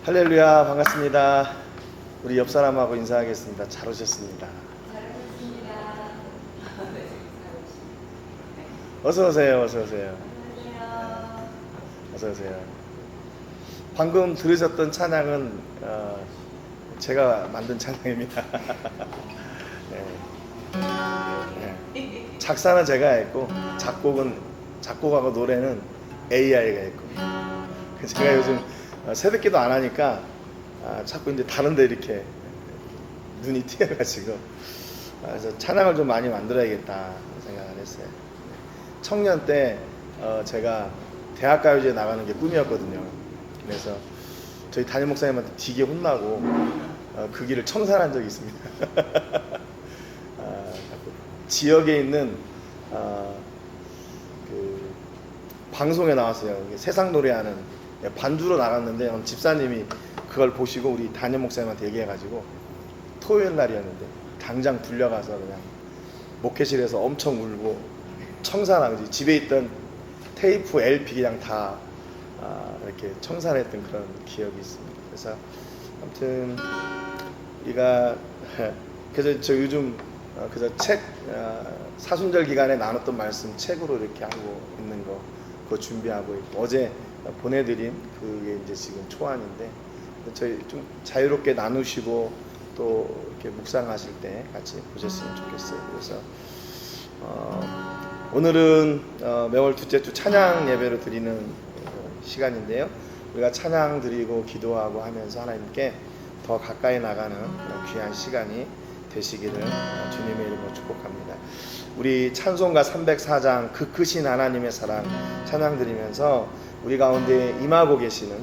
할렐루야, 반갑습니다. 우리 옆 사람하고 인사하겠습니다. 잘 오셨습니다. 어서 오세요. 어서 오세요. 어서 오세요. 방금 들으셨던 찬양은 제가 만든 찬양입니다. 네. 작사는 제가 했고 작곡하고 노래는 AI가 했고, 제가 요즘 새벽기도 안 하니까 자꾸 이제 다른데 이렇게 눈이 튀어가지고 그래서 찬양을 좀 많이 만들어야겠다 생각을 했어요. 청년 때 제가 대학가요제에 나가는 게 꿈이었거든요. 그래서 저희 담임 목사님한테 되게 혼나고 그 길을 청산한 적이 있습니다. 지역에 있는 그 방송에 나왔어요. 세상 노래하는 반주로 나갔는데 집사님이 그걸 보시고 우리 담임 목사님한테 얘기해가지고 토요일 날이었는데 당장 불려가서 그냥 목회실에서 엄청 울고 청산하고 집에 있던 테이프, LP 그냥 다 이렇게 청산했던 그런 기억이 있습니다. 그래서 아무튼 우리가 그래서 저 요즘 그래서 책 사순절 기간에 나눴던 말씀 책으로 이렇게 하고 있는 거 그거 준비하고 있고, 어제 보내드린 그게 이제 지금 초안인데 저희 좀 자유롭게 나누시고 또 이렇게 묵상하실 때 같이 보셨으면 좋겠어요. 그래서 오늘은 매월 둘째 주 찬양 예배를 드리는 시간인데요. 우리가 찬양 드리고 기도하고 하면서 하나님께 더 가까이 나가는 귀한 시간이 되시기를 주님의 이름으로 축복합니다. 우리 찬송가 304장 그 크신 하나님의 사랑 찬양 드리면서 우리 가운데 임하고 계시는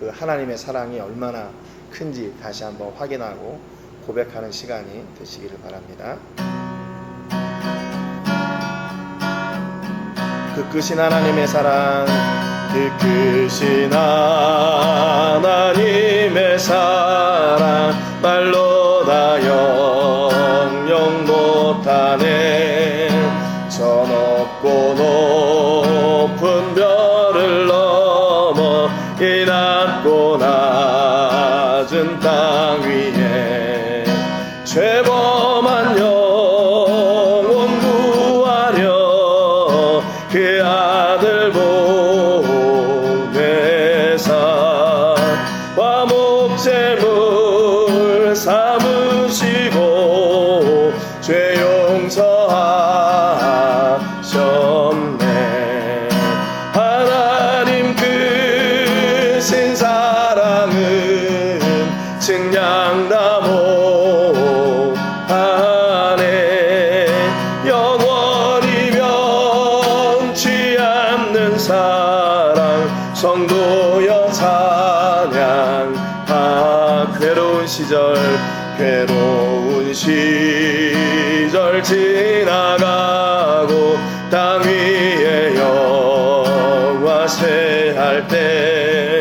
그 하나님의 사랑이 얼마나 큰지 다시 한번 확인하고 고백하는 시간이 되시기를 바랍니다. 그 크신 하나님의 사랑, 그 크신 하나님의 사랑 말로 다 영영 못하네. 저 높고 높은 별을 넘어 이 낮고 낮은 땅 위에 죄범한 영혼 구하려 그 아들 보내사 화목제물 삼으시고 죄 용서하셨네. 하나님 크신 사랑은 증량다 못하네. 영원히 변치 않는 사랑 성도여 찬양하. 괴로운 시절 지나가고 땅 위에 영화 새할 때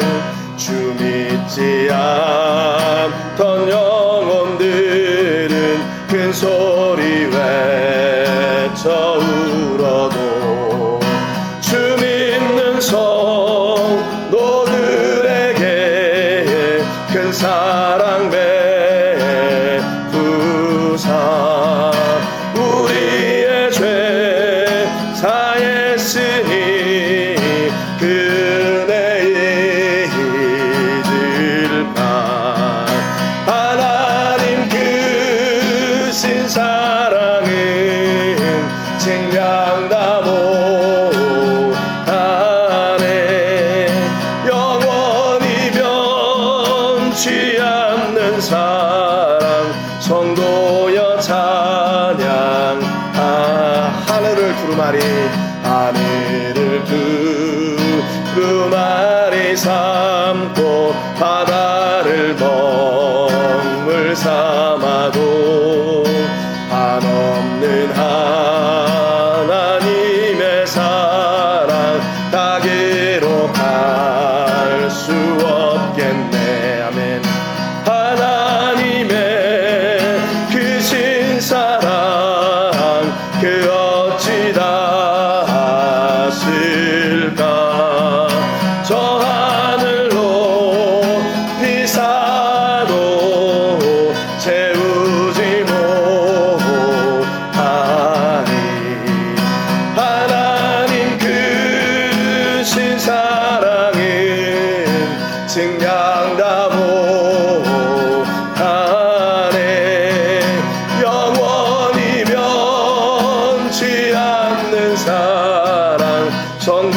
주 믿지 않던 영혼들은 큰 소리 외쳐 울어도 주 믿는 성도들에게 큰 사랑 베푸사 우리의 죄 사했으니 그네 잊을까. 하나님 크신 사랑은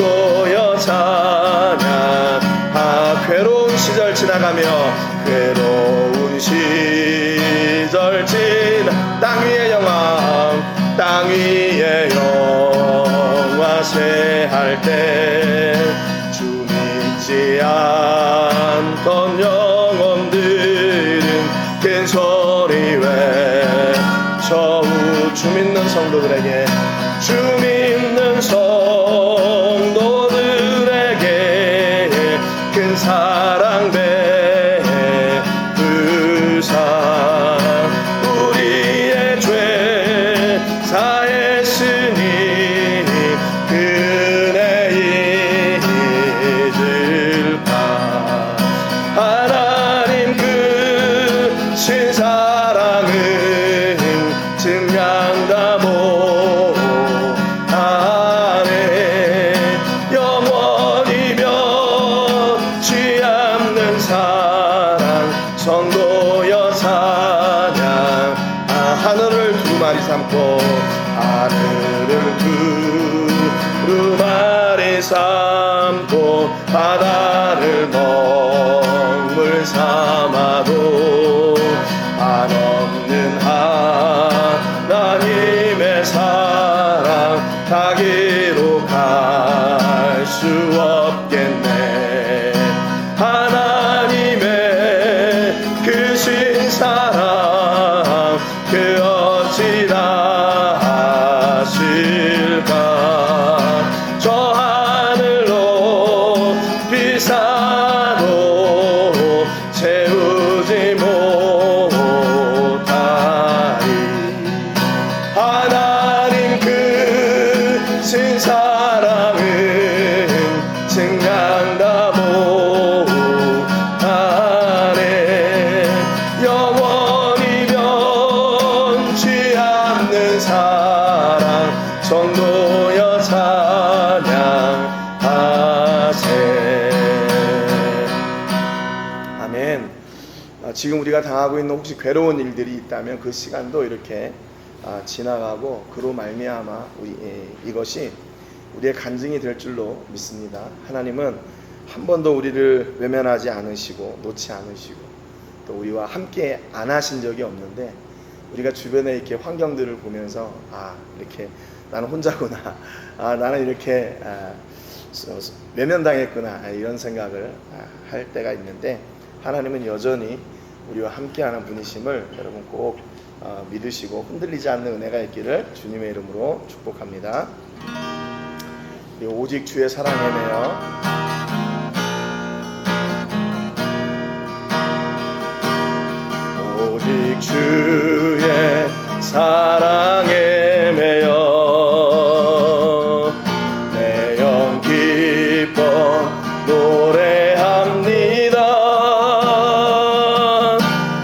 성도여 찬양. 괴로운 시절 지나가며 괴로운 시절 지나 땅 위의 영광 땅 위의 영화 쇠할 때 주 믿지 않던 영혼들은 큰 소리 외쳐 주 믿는 성도들에게 주 믿는 성도들에게 큰 사랑 베푸사 우리의 죄 사했으니 은혜 잊을까. 하나님 그 신사랑은 증량다 못하네. 영원히 변치 않는 사랑 성도여 찬양. 하늘을 두루마리 삼고 하늘을 두루마리 삼고 바다를 먹물 삼아도 한없는 하나님의 사랑 가기로 갈 수 없겠네. 하나님의 그 신사랑 그 어찌 다 하실까. 저 하늘로 비사도 채우지 못하리. 하나님 그 신사랑은 증량다 못하네. 영원히 변치 않는 사랑 성도여 찬양하세. 아멘. 지금 우리가 당하고 있는 혹시 괴로운 일들이 있다면 그 시간도 이렇게 지나가고 그로 말미암아 이것이 우리의 간증이 될 줄로 믿습니다. 하나님은 한 번도 우리를 외면하지 않으시고 놓지 않으시고 또 우리와 함께 안 하신 적이 없는데 우리가 주변에 이렇게 환경들을 보면서 이렇게 나는 혼자구나, 나는 이렇게 외면당했구나 이런 생각을 할 때가 있는데 하나님은 여전히 우리와 함께하는 분이심을 여러분 꼭 믿으시고 흔들리지 않는 은혜가 있기를 주님의 이름으로 축복합니다. 오직 주의 사랑에 매여 오직 주의 사랑에 매여 내 영 기뻐 노래합니다.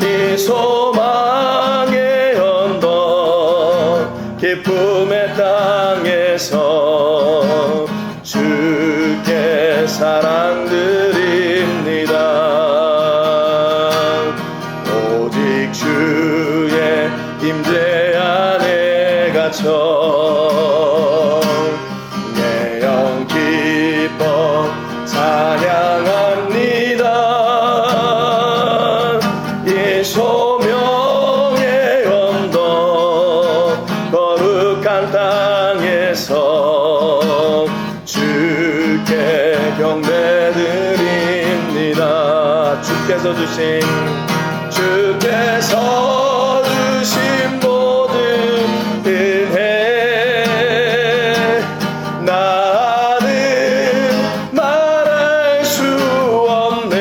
이 소망의 언덕 기쁨의 땅에서 주께 사랑 드립니다. 오직 주의 임재 안에 갇혀 내 영 기뻐 찬양합니다. 이 소명의 언덕 거룩한 땅에서 주께 경배드립니다. 주께서 주신 모든 은혜 나는 말할 수 없네.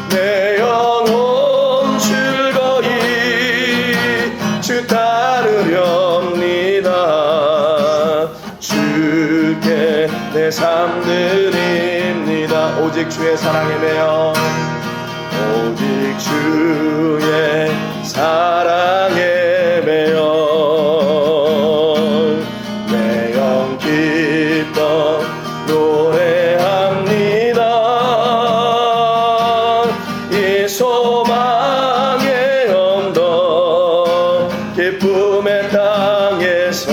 내 영혼 즐거이 주 따르렵니다. 주께 내 삶 드립니다. 오직 주의 사랑에 매여 오직 주의 사랑에 매여 내 영 기뻐 노래합니다. 이 소망의 언덕 기쁨의 땅에서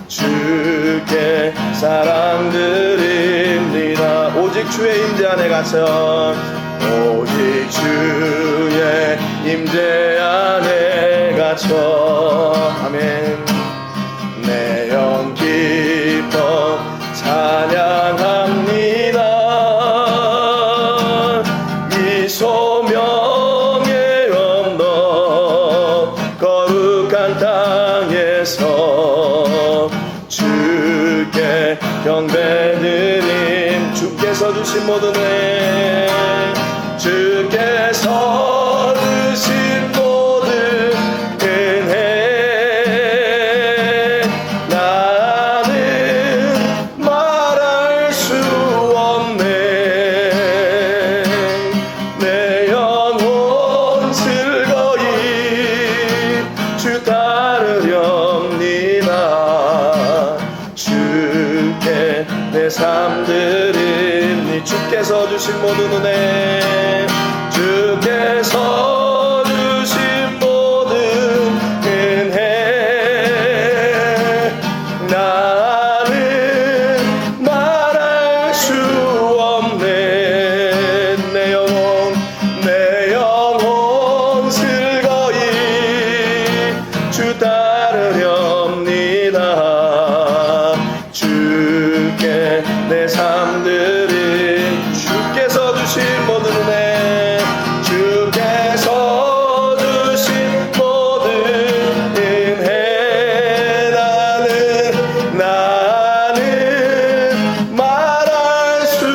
주 주께 사랑드립니다. 오직 주의 임재 안에 갇혀 오직 주의 임재 안에 갇혀 아멘. 내 영 기뻐 찬양합니다. 이 소명의 언덕 거룩한 땅에서 주께 경배드림. 주께서 주신 모든 은혜, 주께서 주신 모든 은혜, 나는 말할 수 없네. 내 영혼 즐거이 주 따르렵니다. 주께 내 삶 드립니. 주께서 주신 모든 은혜, 주께서 주신 모든 은혜, 나는 말할 수 없네. 내 영혼 즐거이 주 따르렵니다. 주께 내 삶 드린. 주께서 주신 모든 은혜, 주께서 주신 모든 은혜, 나는 말할 수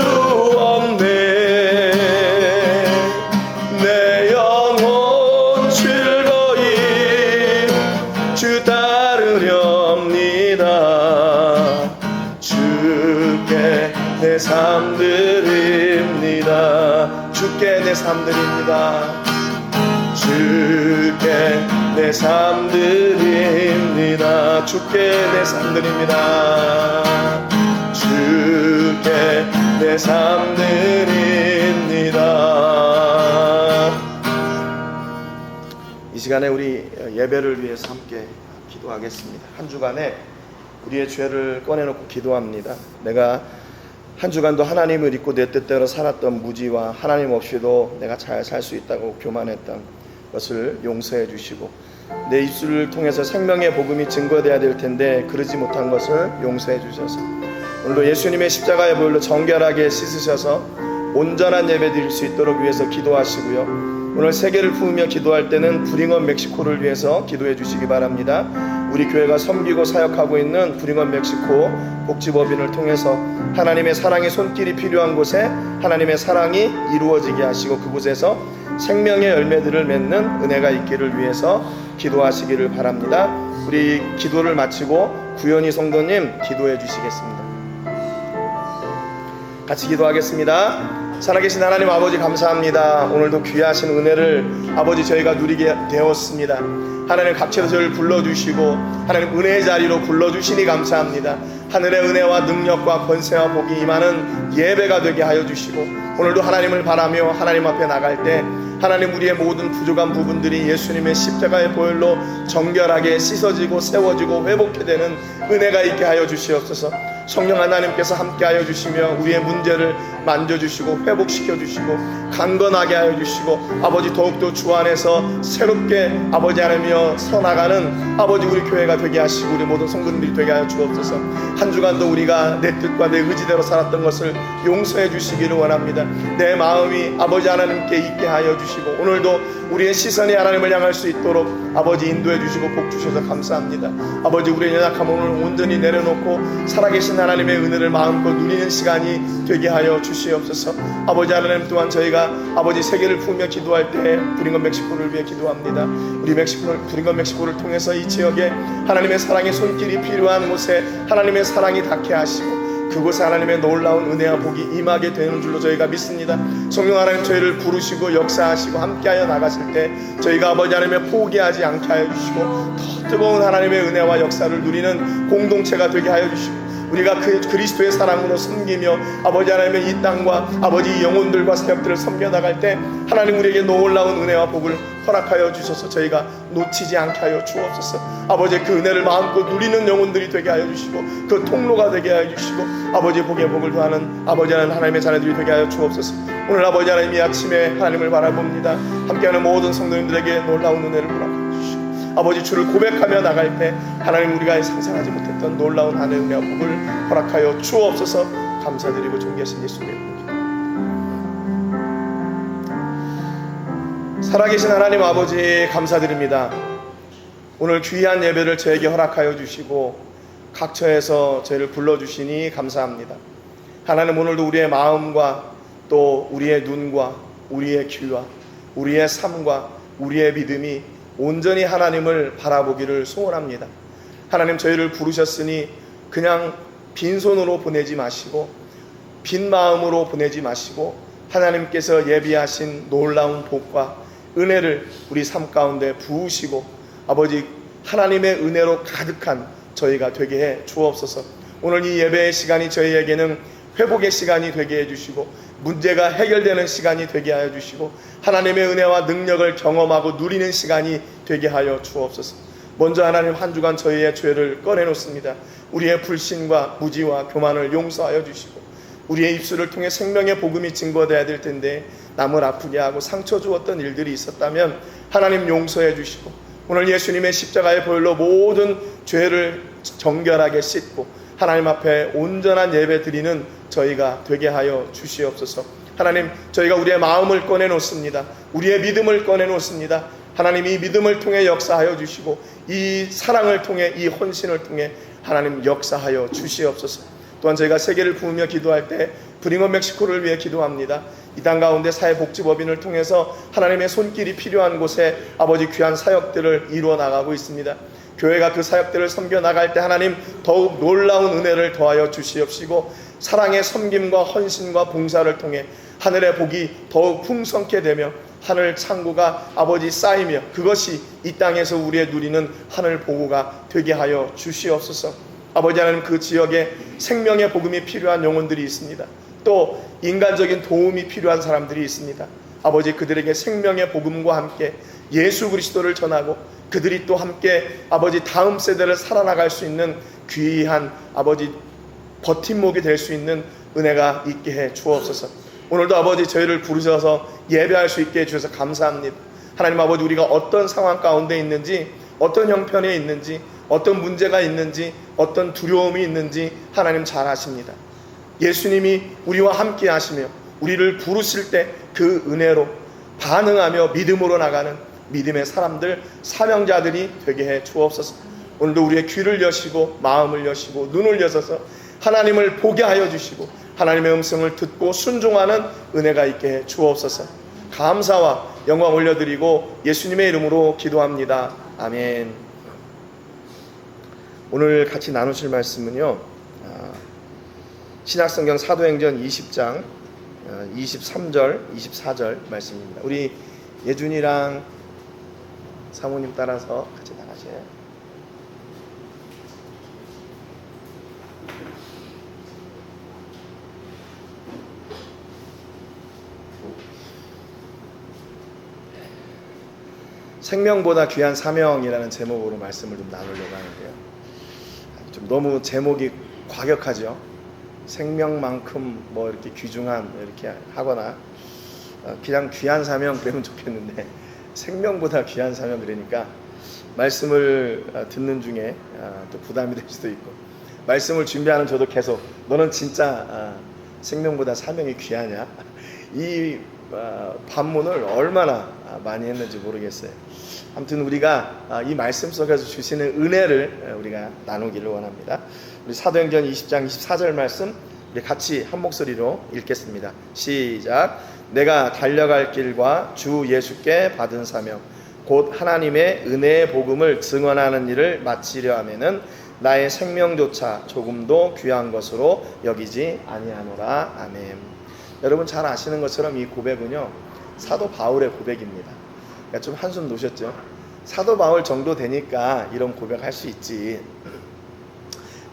없네. 내 영혼 즐거이 주 따르렵니다. 주께 내 삶 드립니다. 주께 내 삶 드립니다. 주께 내 삶 드립니다. 주께 내 삶 드립니다. 주께 내 삶 드립니다. 이 시간에 우리 예배를 위해서 함께 기도하겠습니다. 한 주간에 우리의 죄를 꺼내놓고 기도합니다. 내가 한 주간도 하나님을 잊고 내 뜻대로 살았던 무지와 하나님 없이도 내가 잘 살 수 있다고 교만했던 것을 용서해 주시고, 내 입술을 통해서 생명의 복음이 증거되어야 될 텐데 그러지 못한 것을 용서해 주셔서, 오늘도 예수님의 십자가의 보혈로 정결하게 씻으셔서 온전한 예배 드릴 수 있도록 위해서 기도하시고요. 오늘 세계를 품으며 기도할 때는 브링엄 멕시코를 위해서 기도해 주시기 바랍니다. 우리 교회가 섬기고 사역하고 있는 브링엄 멕시코 복지법인을 통해서 하나님의 사랑의 손길이 필요한 곳에 하나님의 사랑이 이루어지게 하시고, 그곳에서 생명의 열매들을 맺는 은혜가 있기를 위해서 기도하시기를 바랍니다. 우리 기도를 마치고 구현희 성도님 기도해 주시겠습니다. 같이 기도하겠습니다. 살아계신 하나님 아버지 감사합니다. 오늘도 귀하신 은혜를 아버지 저희가 누리게 되었습니다. 하나님 각처에서 저희를 불러주시고 하나님 은혜의 자리로 불러주시니 감사합니다. 하늘의 은혜와 능력과 권세와 복이 임하는 예배가 되게 하여 주시고, 오늘도 하나님을 바라며 하나님 앞에 나갈 때 하나님 우리의 모든 부족한 부분들이 예수님의 십자가의 보혈로 정결하게 씻어지고 세워지고 회복게 되는 은혜가 있게 하여 주시옵소서. 성령 하나님께서 함께 하여 주시며 우리의 문제를 만져주시고 회복시켜 주시고 강건하게 하여 주시고, 아버지 더욱더 주 안에서 새롭게 아버지 하나며 서나가는 아버지 우리 교회가 되게 하시고 우리 모든 성도님들이 되게 하여 주옵소서. 한 주간도 우리가 내 뜻과 내 의지대로 살았던 것을 용서해 주시기를 원합니다. 내 마음이 아버지 하나님께 있게 하여 주시고, 오늘도 우리의 시선이 하나님을 향할 수 있도록 아버지 인도해 주시고 복 주셔서 감사합니다. 아버지 우리의 연약함을 오늘 온전히 내려놓고 살아계신 하나님의 은혜를 마음껏 누리는 시간이 되게 하여 주시옵소서. 아버지 하나님 또한 저희가 아버지 세계를 품으며 기도할 때 브링엄 멕시코를 위해 기도합니다. 우리 브링엄 멕시코를 통해서 이 지역에 하나님의 사랑의 손길이 필요한 곳에 하나님의 사랑이 닿게 하시고, 그곳에 하나님의 놀라운 은혜와 복이 임하게 되는 줄로 저희가 믿습니다. 성령 하나님 저희를 부르시고 역사하시고 함께하여 나가실 때 저희가 아버지 하나님의 포기하지 않게 하여 주시고, 더 뜨거운 하나님의 은혜와 역사를 누리는 공동체가 되게 하여 주시고, 우리가 그리스도의 사랑으로 섬기며 아버지 하나님의 이 땅과 아버지 영혼들과 사역들을 섬겨 나갈 때 하나님 우리에게 놀라운 은혜와 복을 허락하여 주셔서 저희가 놓치지 않게 하여 주옵소서. 아버지 그 은혜를 마음껏 누리는 영혼들이 되게 하여 주시고 그 통로가 되게 하여 주시고 아버지 복에 복을 더하는 아버지 하나님의 자녀들이 되게 하여 주옵소서. 오늘 아버지 하나님 이 아침에 하나님을 바라봅니다. 함께하는 모든 성도님들에게 놀라운 은혜를 허락하여 주시고 아버지 주를 고백하며 나갈 때 하나님 우리가 상상하지 못했던 놀라운 하늘의 은혜와 복을 허락하여 주옵소서. 감사드리고 존귀하신 예수님의 이름으로 살아계신 하나님 아버지 감사드립니다. 오늘 귀한 예배를 저에게 허락하여 주시고 각처에서 저희를 불러주시니 감사합니다. 하나님 오늘도 우리의 마음과 또 우리의 눈과 우리의 귀와 우리의 삶과 우리의 믿음이 온전히 하나님을 바라보기를 소원합니다. 하나님 저희를 부르셨으니 그냥 빈손으로 보내지 마시고 빈 마음으로 보내지 마시고 하나님께서 예비하신 놀라운 복과 은혜를 우리 삶 가운데 부으시고 아버지 하나님의 은혜로 가득한 저희가 되게 해 주옵소서. 오늘 이 예배의 시간이 저희에게는 회복의 시간이 되게 해주시고 문제가 해결되는 시간이 되게 하여 주시고 하나님의 은혜와 능력을 경험하고 누리는 시간이 되게 하여 주옵소서. 먼저 하나님 한 주간 저희의 죄를 꺼내놓습니다. 우리의 불신과 무지와 교만을 용서하여 주시고 우리의 입술을 통해 생명의 복음이 증거되어야 될 텐데 남을 아프게 하고 상처 주었던 일들이 있었다면 하나님 용서해 주시고 오늘 예수님의 십자가의 보혈로 모든 죄를 정결하게 씻고 하나님 앞에 온전한 예배 드리는 저희가 되게 하여 주시옵소서. 하나님 저희가 우리의 마음을 꺼내놓습니다. 우리의 믿음을 꺼내놓습니다. 하나님 이 믿음을 통해 역사하여 주시고 이 사랑을 통해 이 헌신을 통해 하나님 역사하여 주시옵소서. 또한 저희가 세계를 부으며 기도할 때 브링업 멕시코를 위해 기도합니다. 이 땅 가운데 사회복지법인을 통해서 하나님의 손길이 필요한 곳에 아버지 귀한 사역들을 이루어 나가고 있습니다. 교회가 그 사역들을 섬겨 나갈 때 하나님 더욱 놀라운 은혜를 더하여 주시옵시고 사랑의 섬김과 헌신과 봉사를 통해 하늘의 복이 더욱 풍성케 되며 하늘 창고가 아버지 쌓이며 그것이 이 땅에서 우리의 누리는 하늘 보고가 되게 하여 주시옵소서. 아버지 하나님 그 지역에 생명의 복음이 필요한 영혼들이 있습니다. 또 인간적인 도움이 필요한 사람들이 있습니다. 아버지 그들에게 생명의 복음과 함께 예수 그리스도를 전하고 그들이 또 함께 아버지 다음 세대를 살아나갈 수 있는 귀한 아버지 버팀목이 될 수 있는 은혜가 있게 해 주옵소서. 오늘도 아버지 저희를 부르셔서 예배할 수 있게 해주셔서 감사합니다. 하나님 아버지 우리가 어떤 상황 가운데 있는지 어떤 형편에 있는지 어떤 문제가 있는지 어떤 두려움이 있는지 하나님 잘 아십니다. 예수님이 우리와 함께 하시며 우리를 부르실 때 그 은혜로 반응하며 믿음으로 나가는 믿음의 사람들 사명자들이 되게 해 주옵소서. 오늘도 우리의 귀를 여시고 마음을 여시고 눈을 여셔서 하나님을 보게 하여 주시고 하나님의 음성을 듣고 순종하는 은혜가 있게 해 주옵소서. 감사와 영광 올려드리고 예수님의 이름으로 기도합니다. 아멘. 오늘 같이 나누실 말씀은요 신약성경 사도행전 20장 23절 24절 말씀입니다. 우리 예준이랑 사모님 따라서 같이 나가세요. 생명보다 귀한 사명이라는 제목으로 말씀을 좀 나누려고 하는데요. 좀 너무 제목이 과격하죠. 생명만큼 뭐 이렇게 귀중한 이렇게 하거나 그냥 귀한 사명 그러면 좋겠는데 생명보다 귀한 사명 그러니까 말씀을 듣는 중에 또 부담이 될 수도 있고 말씀을 준비하는 저도 계속 너는 진짜 생명보다 사명이 귀하냐 이 반문을 얼마나 많이 했는지 모르겠어요. 아무튼 우리가 이 말씀 속에서 주시는 은혜를 우리가 나누기를 원합니다. 우리 사도행전 20장 24절 말씀 우리 같이 한 목소리로 읽겠습니다. 시작. 내가 달려갈 길과 주 예수께 받은 사명 곧 하나님의 은혜의 복음을 증언하는 일을 마치려 하면은 나의 생명조차 조금도 귀한 것으로 여기지 아니하노라. 아멘. 여러분 잘 아시는 것처럼 이 고백은요 사도 바울의 고백입니다. 그러니까 좀 한숨 놓으셨죠? 사도 바울 정도 되니까 이런 고백할 수 있지.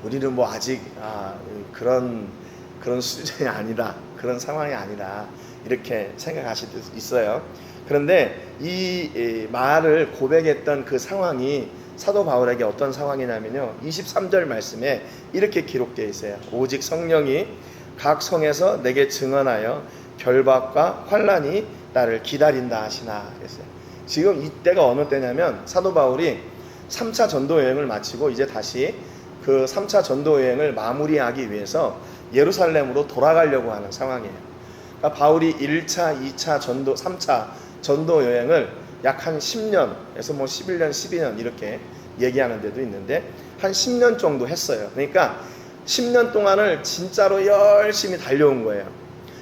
우리는 뭐 아직 그런 수준이 아니다, 그런 상황이 아니다 이렇게 생각하실 수 있어요. 그런데 이 말을 고백했던 그 상황이 사도 바울에게 어떤 상황이냐면요, 23절 말씀에 이렇게 기록되어 있어요. 오직 성령이 각 성에서 내게 증언하여 결박과 환난이 나를 기다린다 하시나 그랬어요. 지금 이때가 어느 때냐면 사도 바울이 3차 전도 여행을 마치고 이제 다시 그 3차 전도 여행을 마무리하기 위해서 예루살렘으로 돌아가려고 하는 상황이에요. 그러니까 바울이 1차, 2차 전도, 3차 전도 여행을 약 한 10년에서 뭐 11년, 12년 이렇게 얘기하는 데도 있는데 한 10년 정도 했어요. 그러니까 10년 동안을 진짜로 열심히 달려온 거예요.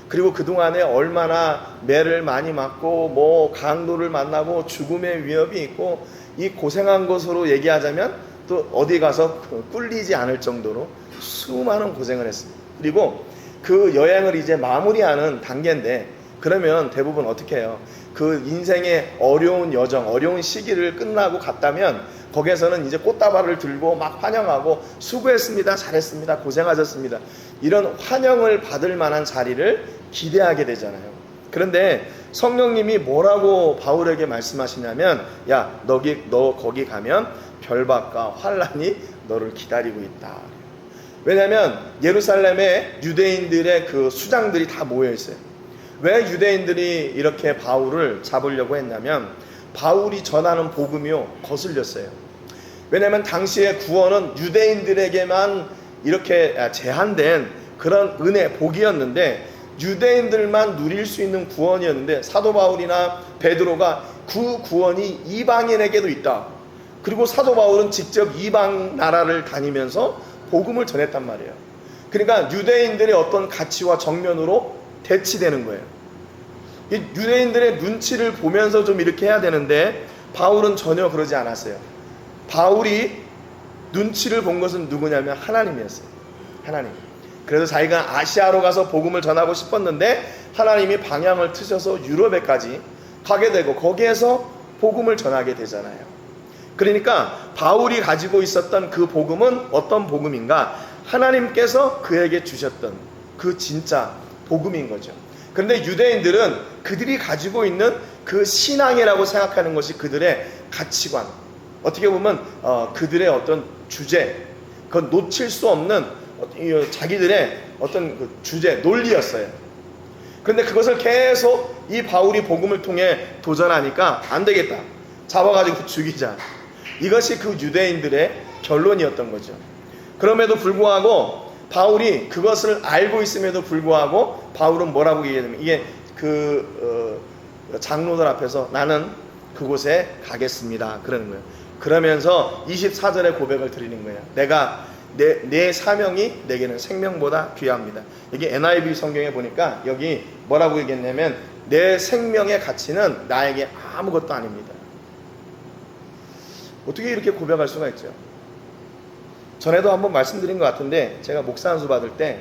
그리고 그동안에 얼마나 매를 많이 맞고 뭐 강도를 만나고 죽음의 위협이 있고, 이 고생한 것으로 얘기하자면 또 어디 가서 꿀리지 않을 정도로 수많은 고생을 했습니다. 그리고 그 여행을 이제 마무리하는 단계인데, 그러면 대부분 어떻게 해요? 그 인생의 어려운 여정, 어려운 시기를 끝나고 갔다면 거기에서는 이제 꽃다발을 들고 막 환영하고 수고했습니다, 잘했습니다, 고생하셨습니다, 이런 환영을 받을 만한 자리를 기대하게 되잖아요. 그런데 성령님이 뭐라고 바울에게 말씀하시냐면, 야, 너 거기 가면 결박과 환난이 너를 기다리고 있다. 왜냐하면 예루살렘에 유대인들의 그 수장들이 다 모여 있어요. 왜 유대인들이 이렇게 바울을 잡으려고 했냐면, 바울이 전하는 복음이요 거슬렸어요. 왜냐하면 당시의 구원은 유대인들에게만 이렇게 제한된 그런 은혜, 복이었는데, 유대인들만 누릴 수 있는 구원이었는데, 사도 바울이나 베드로가 그 구원이 이방인에게도 있다. 그리고 사도 바울은 직접 이방 나라를 다니면서 복음을 전했단 말이에요. 그러니까 유대인들의 어떤 가치와 정면으로 대치되는 거예요. 유대인들의 눈치를 보면서 좀 이렇게 해야 되는데 바울은 전혀 그러지 않았어요. 바울이 눈치를 본 것은 누구냐면 하나님이었어요. 하나님. 그래서 자기가 아시아로 가서 복음을 전하고 싶었는데 하나님이 방향을 트셔서 유럽에까지 가게 되고 거기에서 복음을 전하게 되잖아요. 그러니까 바울이 가지고 있었던 그 복음은 어떤 복음인가? 하나님께서 그에게 주셨던 그 진짜 복음인 거죠. 그런데 유대인들은 그들이 가지고 있는 그 신앙이라고 생각하는 것이 그들의 가치관, 어떻게 보면 그들의 어떤 주제, 그건 놓칠 수 없는 자기들의 어떤 그 주제, 논리였어요. 그런데 그것을 계속 이 바울이 복음을 통해 도전하니까 안 되겠다, 잡아가지고 죽이자, 이것이 그 유대인들의 결론이었던 거죠. 그럼에도 불구하고 바울이 그것을 알고 있음에도 불구하고 바울은 뭐라고 얘기하냐면, 이게 장로들 앞에서 나는 그곳에 가겠습니다 그러는 거예요. 그러면서 24절의 고백을 드리는 거예요. 내 사명이 내게는 생명보다 귀합니다. 이게 NIV 성경에 보니까 여기 뭐라고 얘기했냐면, 내 생명의 가치는 나에게 아무것도 아닙니다. 어떻게 이렇게 고백할 수가 있죠? 전에도 한번 말씀드린 것 같은데, 제가 목사 안수 받을 때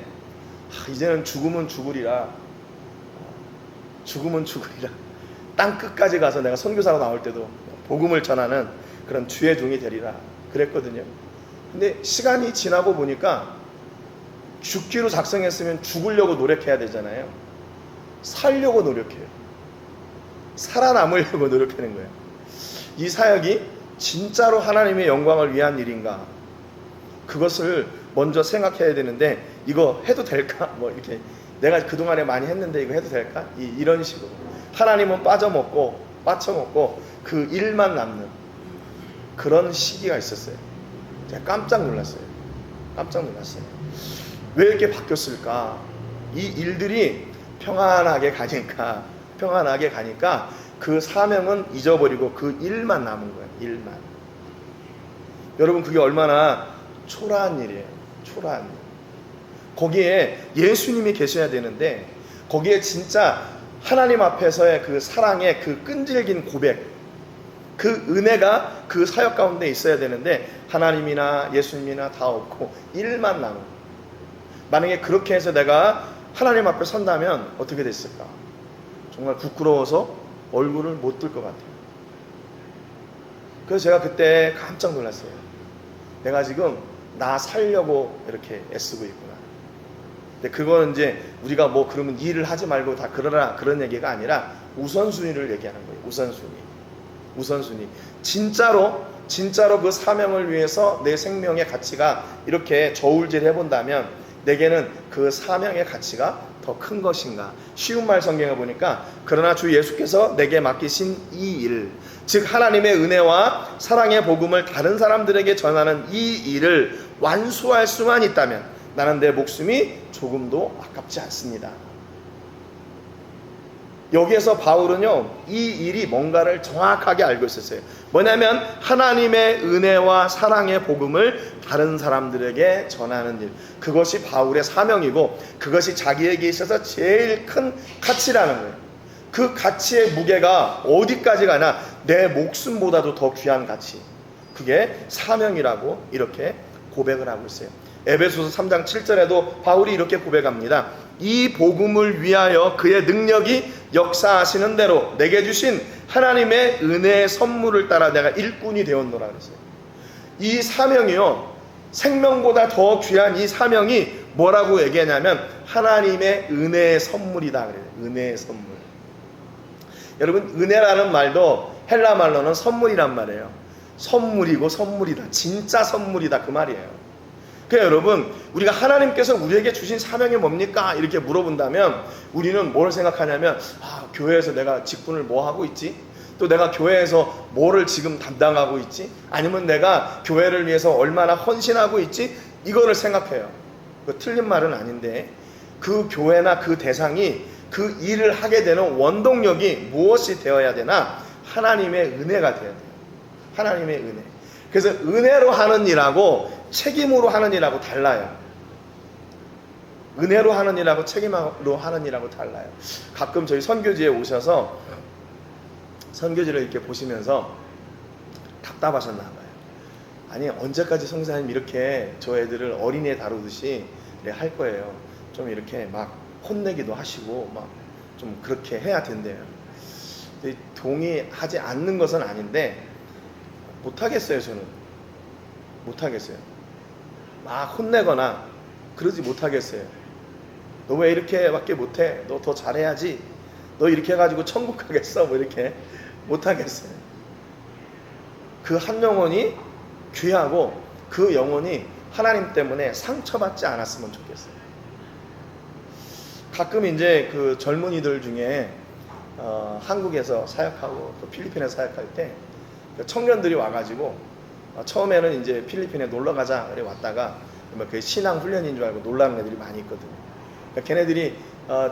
이제는 죽으면 죽으리라, 땅 끝까지 가서 내가 선교사로 나올 때도 복음을 전하는 그런 주의 종이 되리라 그랬거든요. 근데 시간이 지나고 보니까 죽기로 작성했으면 죽으려고 노력해야 되잖아요. 살려고 노력해요. 살아남으려고 노력하는 거예요. 이 사역이 진짜로 하나님의 영광을 위한 일인가, 그것을 먼저 생각해야 되는데, 이거 해도 될까? 뭐 이렇게 내가 그동안에 많이 했는데 이거 해도 될까? 이런 식으로 하나님은 빠쳐먹고 그 일만 남는 그런 시기가 있었어요. 제가 깜짝 놀랐어요. 왜 이렇게 바뀌었을까? 이 일들이 평안하게 가니까 그 사명은 잊어버리고 그 일만 남은 거예요. 일만. 여러분, 그게 얼마나 초라한 일이에요. 초라한 일. 거기에 예수님이 계셔야 되는데, 거기에 진짜 하나님 앞에서의 그 사랑의 그 끈질긴 고백, 그 은혜가 그 사역 가운데 있어야 되는데 하나님이나 예수님이나 다 없고 일만 남은. 만약에 그렇게 해서 내가 하나님 앞에 선다면 어떻게 됐을까? 정말 부끄러워서 얼굴을 못 들 것 같아요. 그래서 제가 그때 깜짝 놀랐어요. 내가 지금 나 살려고 이렇게 애쓰고 있구나. 근데 그거는 이제 우리가 뭐 그러면 일을 하지 말고 다 그러라 그런 얘기가 아니라, 우선순위를 얘기하는 거예요. 우선순위. 진짜로 그 사명을 위해서 내 생명의 가치가 이렇게 저울질 해본다면 내게는 그 사명의 가치가 더 큰 것인가. 쉬운 말 성경에 보니까 그러나 주 예수께서 내게 맡기신 이 일, 즉 하나님의 은혜와 사랑의 복음을 다른 사람들에게 전하는 이 일을 완수할 수만 있다면 나는 내 목숨이 조금도 아깝지 않습니다. 여기에서 바울은요, 이 일이 뭔가를 정확하게 알고 있었어요. 뭐냐면 하나님의 은혜와 사랑의 복음을 다른 사람들에게 전하는 일, 그것이 바울의 사명이고 그것이 자기에게 있어서 제일 큰 가치라는 거예요. 그 가치의 무게가 어디까지 가나 내 목숨보다도 더 귀한 가치, 그게 사명이라고 이렇게 고백을 하고 있어요. 에베소서 3장 7절에도 바울이 이렇게 고백합니다. 이 복음을 위하여 그의 능력이 역사하시는 대로 내게 주신 하나님의 은혜의 선물을 따라 내가 일꾼이 되었노라 그랬어요. 이 사명이요, 생명보다 더 귀한 이 사명이 뭐라고 얘기하냐면 하나님의 은혜의 선물이다 그래요. 은혜의 선물. 여러분, 은혜라는 말도 헬라 말로는 선물이란 말이에요. 선물이고 선물이다, 진짜 선물이다, 그 말이에요. 그러니까 여러분, 우리가 하나님께서 우리에게 주신 사명이 뭡니까? 이렇게 물어본다면 우리는 뭘 생각하냐면, 교회에서 내가 직분을 뭐 하고 있지? 또 내가 교회에서 뭐를 지금 담당하고 있지? 아니면 내가 교회를 위해서 얼마나 헌신하고 있지? 이거를 생각해요. 틀린 말은 아닌데, 그 교회나 그 대상이 그 일을 하게 되는 원동력이 무엇이 되어야 되나? 하나님의 은혜가 되어야 돼요. 하나님의 은혜. 그래서 은혜로 하는 일하고 책임으로 하는 일하고 달라요. 은혜로 하는 일하고 책임으로 하는 일하고 달라요. 가끔 저희 선교지에 오셔서 선교지를 이렇게 보시면서 답답하셨나 봐요. 아니, 언제까지 성사님 이렇게 저 애들을 어린애 다루듯이 할 거예요. 좀 이렇게 막 혼내기도 하시고 막 좀 그렇게 해야 된대요. 동의하지 않는 것은 아닌데 못하겠어요. 저는 못하겠어요. 막 혼내거나 그러지 못하겠어요. 너 왜 이렇게밖에 못해? 너 더 잘해야지. 너 이렇게 해가지고 천국 가겠어? 뭐 이렇게 못하겠어요. 그 한 영혼이 귀하고 그 영혼이 하나님 때문에 상처받지 않았으면 좋겠어요. 가끔 이제 그 젊은이들 중에 한국에서 사역하고 또 필리핀에서 사역할 때 청년들이 와가지고 처음에는 이제 필리핀에 놀러 가자 그래 왔다가 그 신앙 훈련인 줄 알고 놀라는 애들이 많이 있거든요. 그러니까 걔네들이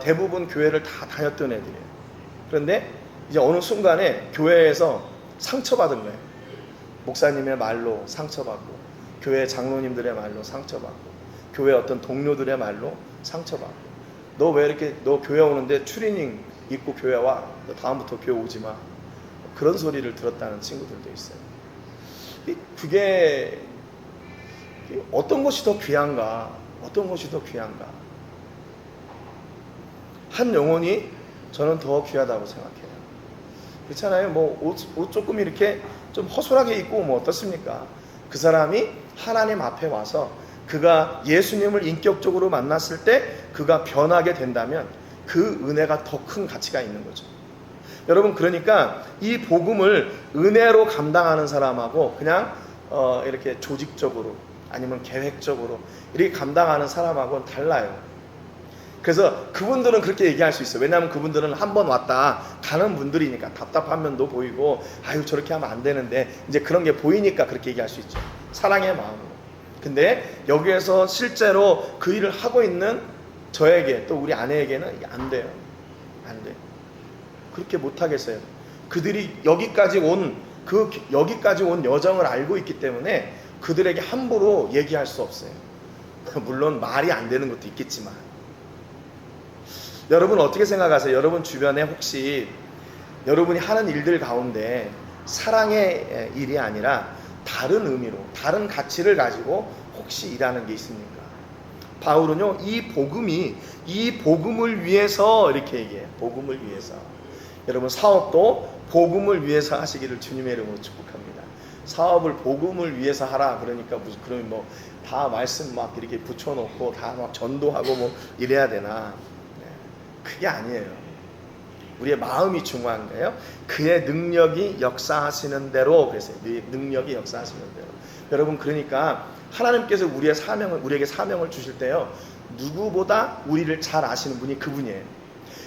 대부분 교회를 다 다녔던 애들이에요. 그런데 이제 어느 순간에 교회에서 상처받은 거예요. 목사님의 말로 상처받고, 교회 장로님들의 말로 상처받고, 교회 어떤 동료들의 말로 상처받고, 너 왜 이렇게 너 교회 오는데 추리닝 입고 교회 와? 너 다음부터 교회 오지 마. 그런 소리를 들었다는 친구들도 있어요. 그게 어떤 것이 더 귀한가? 어떤 것이 더 귀한가? 한 영혼이 저는 더 귀하다고 생각해요. 그렇잖아요. 뭐 옷 조금 이렇게 좀 허술하게 입고 뭐 어떻습니까? 그 사람이 하나님 앞에 와서 그가 예수님을 인격적으로 만났을 때 그가 변하게 된다면 그 은혜가 더 큰 가치가 있는 거죠. 여러분, 그러니까 이 복음을 은혜로 감당하는 사람하고 그냥 이렇게 조직적으로 아니면 계획적으로 이렇게 감당하는 사람하고는 달라요. 그래서 그분들은 그렇게 얘기할 수 있어요. 왜냐하면 그분들은 한 번 왔다 가는 분들이니까 답답한 면도 보이고, 아유 저렇게 하면 안 되는데, 이제 그런 게 보이니까 그렇게 얘기할 수 있죠. 사랑의 마음으로. 근데 여기에서 실제로 그 일을 하고 있는 저에게, 또 우리 아내에게는 이게 안 돼요. 안 돼. 그렇게 못하겠어요. 그들이 여기까지 온 여정을 알고 있기 때문에 그들에게 함부로 얘기할 수 없어요. 물론 말이 안 되는 것도 있겠지만. 여러분 어떻게 생각하세요? 여러분 주변에 혹시 여러분이 하는 일들 가운데 사랑의 일이 아니라 다른 의미로, 다른 가치를 가지고 혹시 일하는 게 있습니까? 바울은요, 이 복음을 위해서 이렇게 얘기해요. 복음을 위해서. 여러분, 사업도 복음을 위해서 하시기를 주님의 이름으로 축복합니다. 사업을 복음을 위해서 하라 그러니까 그러면 뭐 다 말씀 막 이렇게 붙여놓고 다 막 전도하고 뭐 이래야 되나? 그게 아니에요. 우리의 마음이 중요한 거예요. 그의 능력이 역사하시는 대로 그랬어요. 능력이 역사하시는 대로. 여러분, 그러니까 하나님께서 우리에게 사명을 주실 때요, 누구보다 우리를 잘 아시는 분이 그분이에요.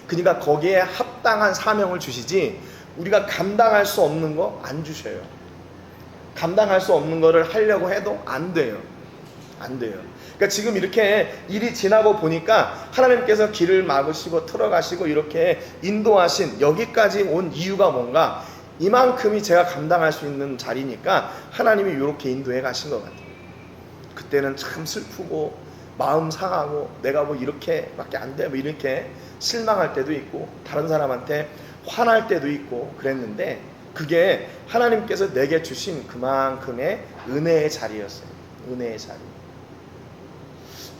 그러니까 거기에 합당한 사명을 주시지 우리가 감당할 수 없는 거 안 주셔요. 감당할 수 없는 거를 하려고 해도 안 돼요. 안 돼요. 그러니까 지금 이렇게 일이 지나고 보니까 하나님께서 길을 막으시고 틀어가시고 이렇게 인도하신 여기까지 온 이유가 뭔가, 이만큼이 제가 감당할 수 있는 자리니까 하나님이 이렇게 인도해 가신 것 같아요. 그때는 참 슬프고 마음 상하고 내가 뭐 이렇게밖에 안 돼 뭐 이렇게 실망할 때도 있고 다른 사람한테 화날 때도 있고 그랬는데, 그게 하나님께서 내게 주신 그만큼의 은혜의 자리였어요. 은혜의 자리.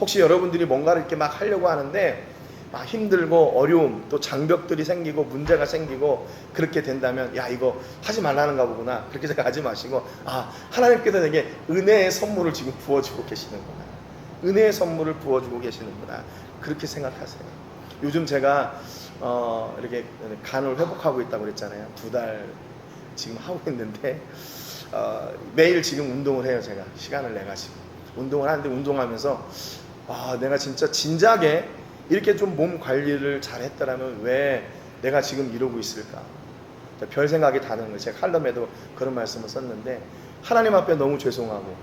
혹시 여러분들이 뭔가를 이렇게 막 하려고 하는데 막 힘들고 어려움, 또 장벽들이 생기고 문제가 생기고 그렇게 된다면, 야, 이거 하지 말라는가 보구나, 그렇게 생각하지 마시고, 아, 하나님께서 내게 은혜의 선물을 지금 부어주고 계시는구나, 은혜의 선물을 부어주고 계시는구나, 그렇게 생각하세요. 요즘 제가 이렇게 간을 회복하고 있다고 그랬잖아요. 2달 지금 하고 있는데 매일 지금 운동을 해요. 제가 시간을 내가지고 운동을 하는데, 운동하면서 내가 진짜 진작에 이렇게 좀 몸 관리를 잘 했더라면 왜 내가 지금 이러고 있을까, 별 생각이 다 드는 거예요. 제가 칼럼에도 그런 말씀을 썼는데, 하나님 앞에 너무 죄송하고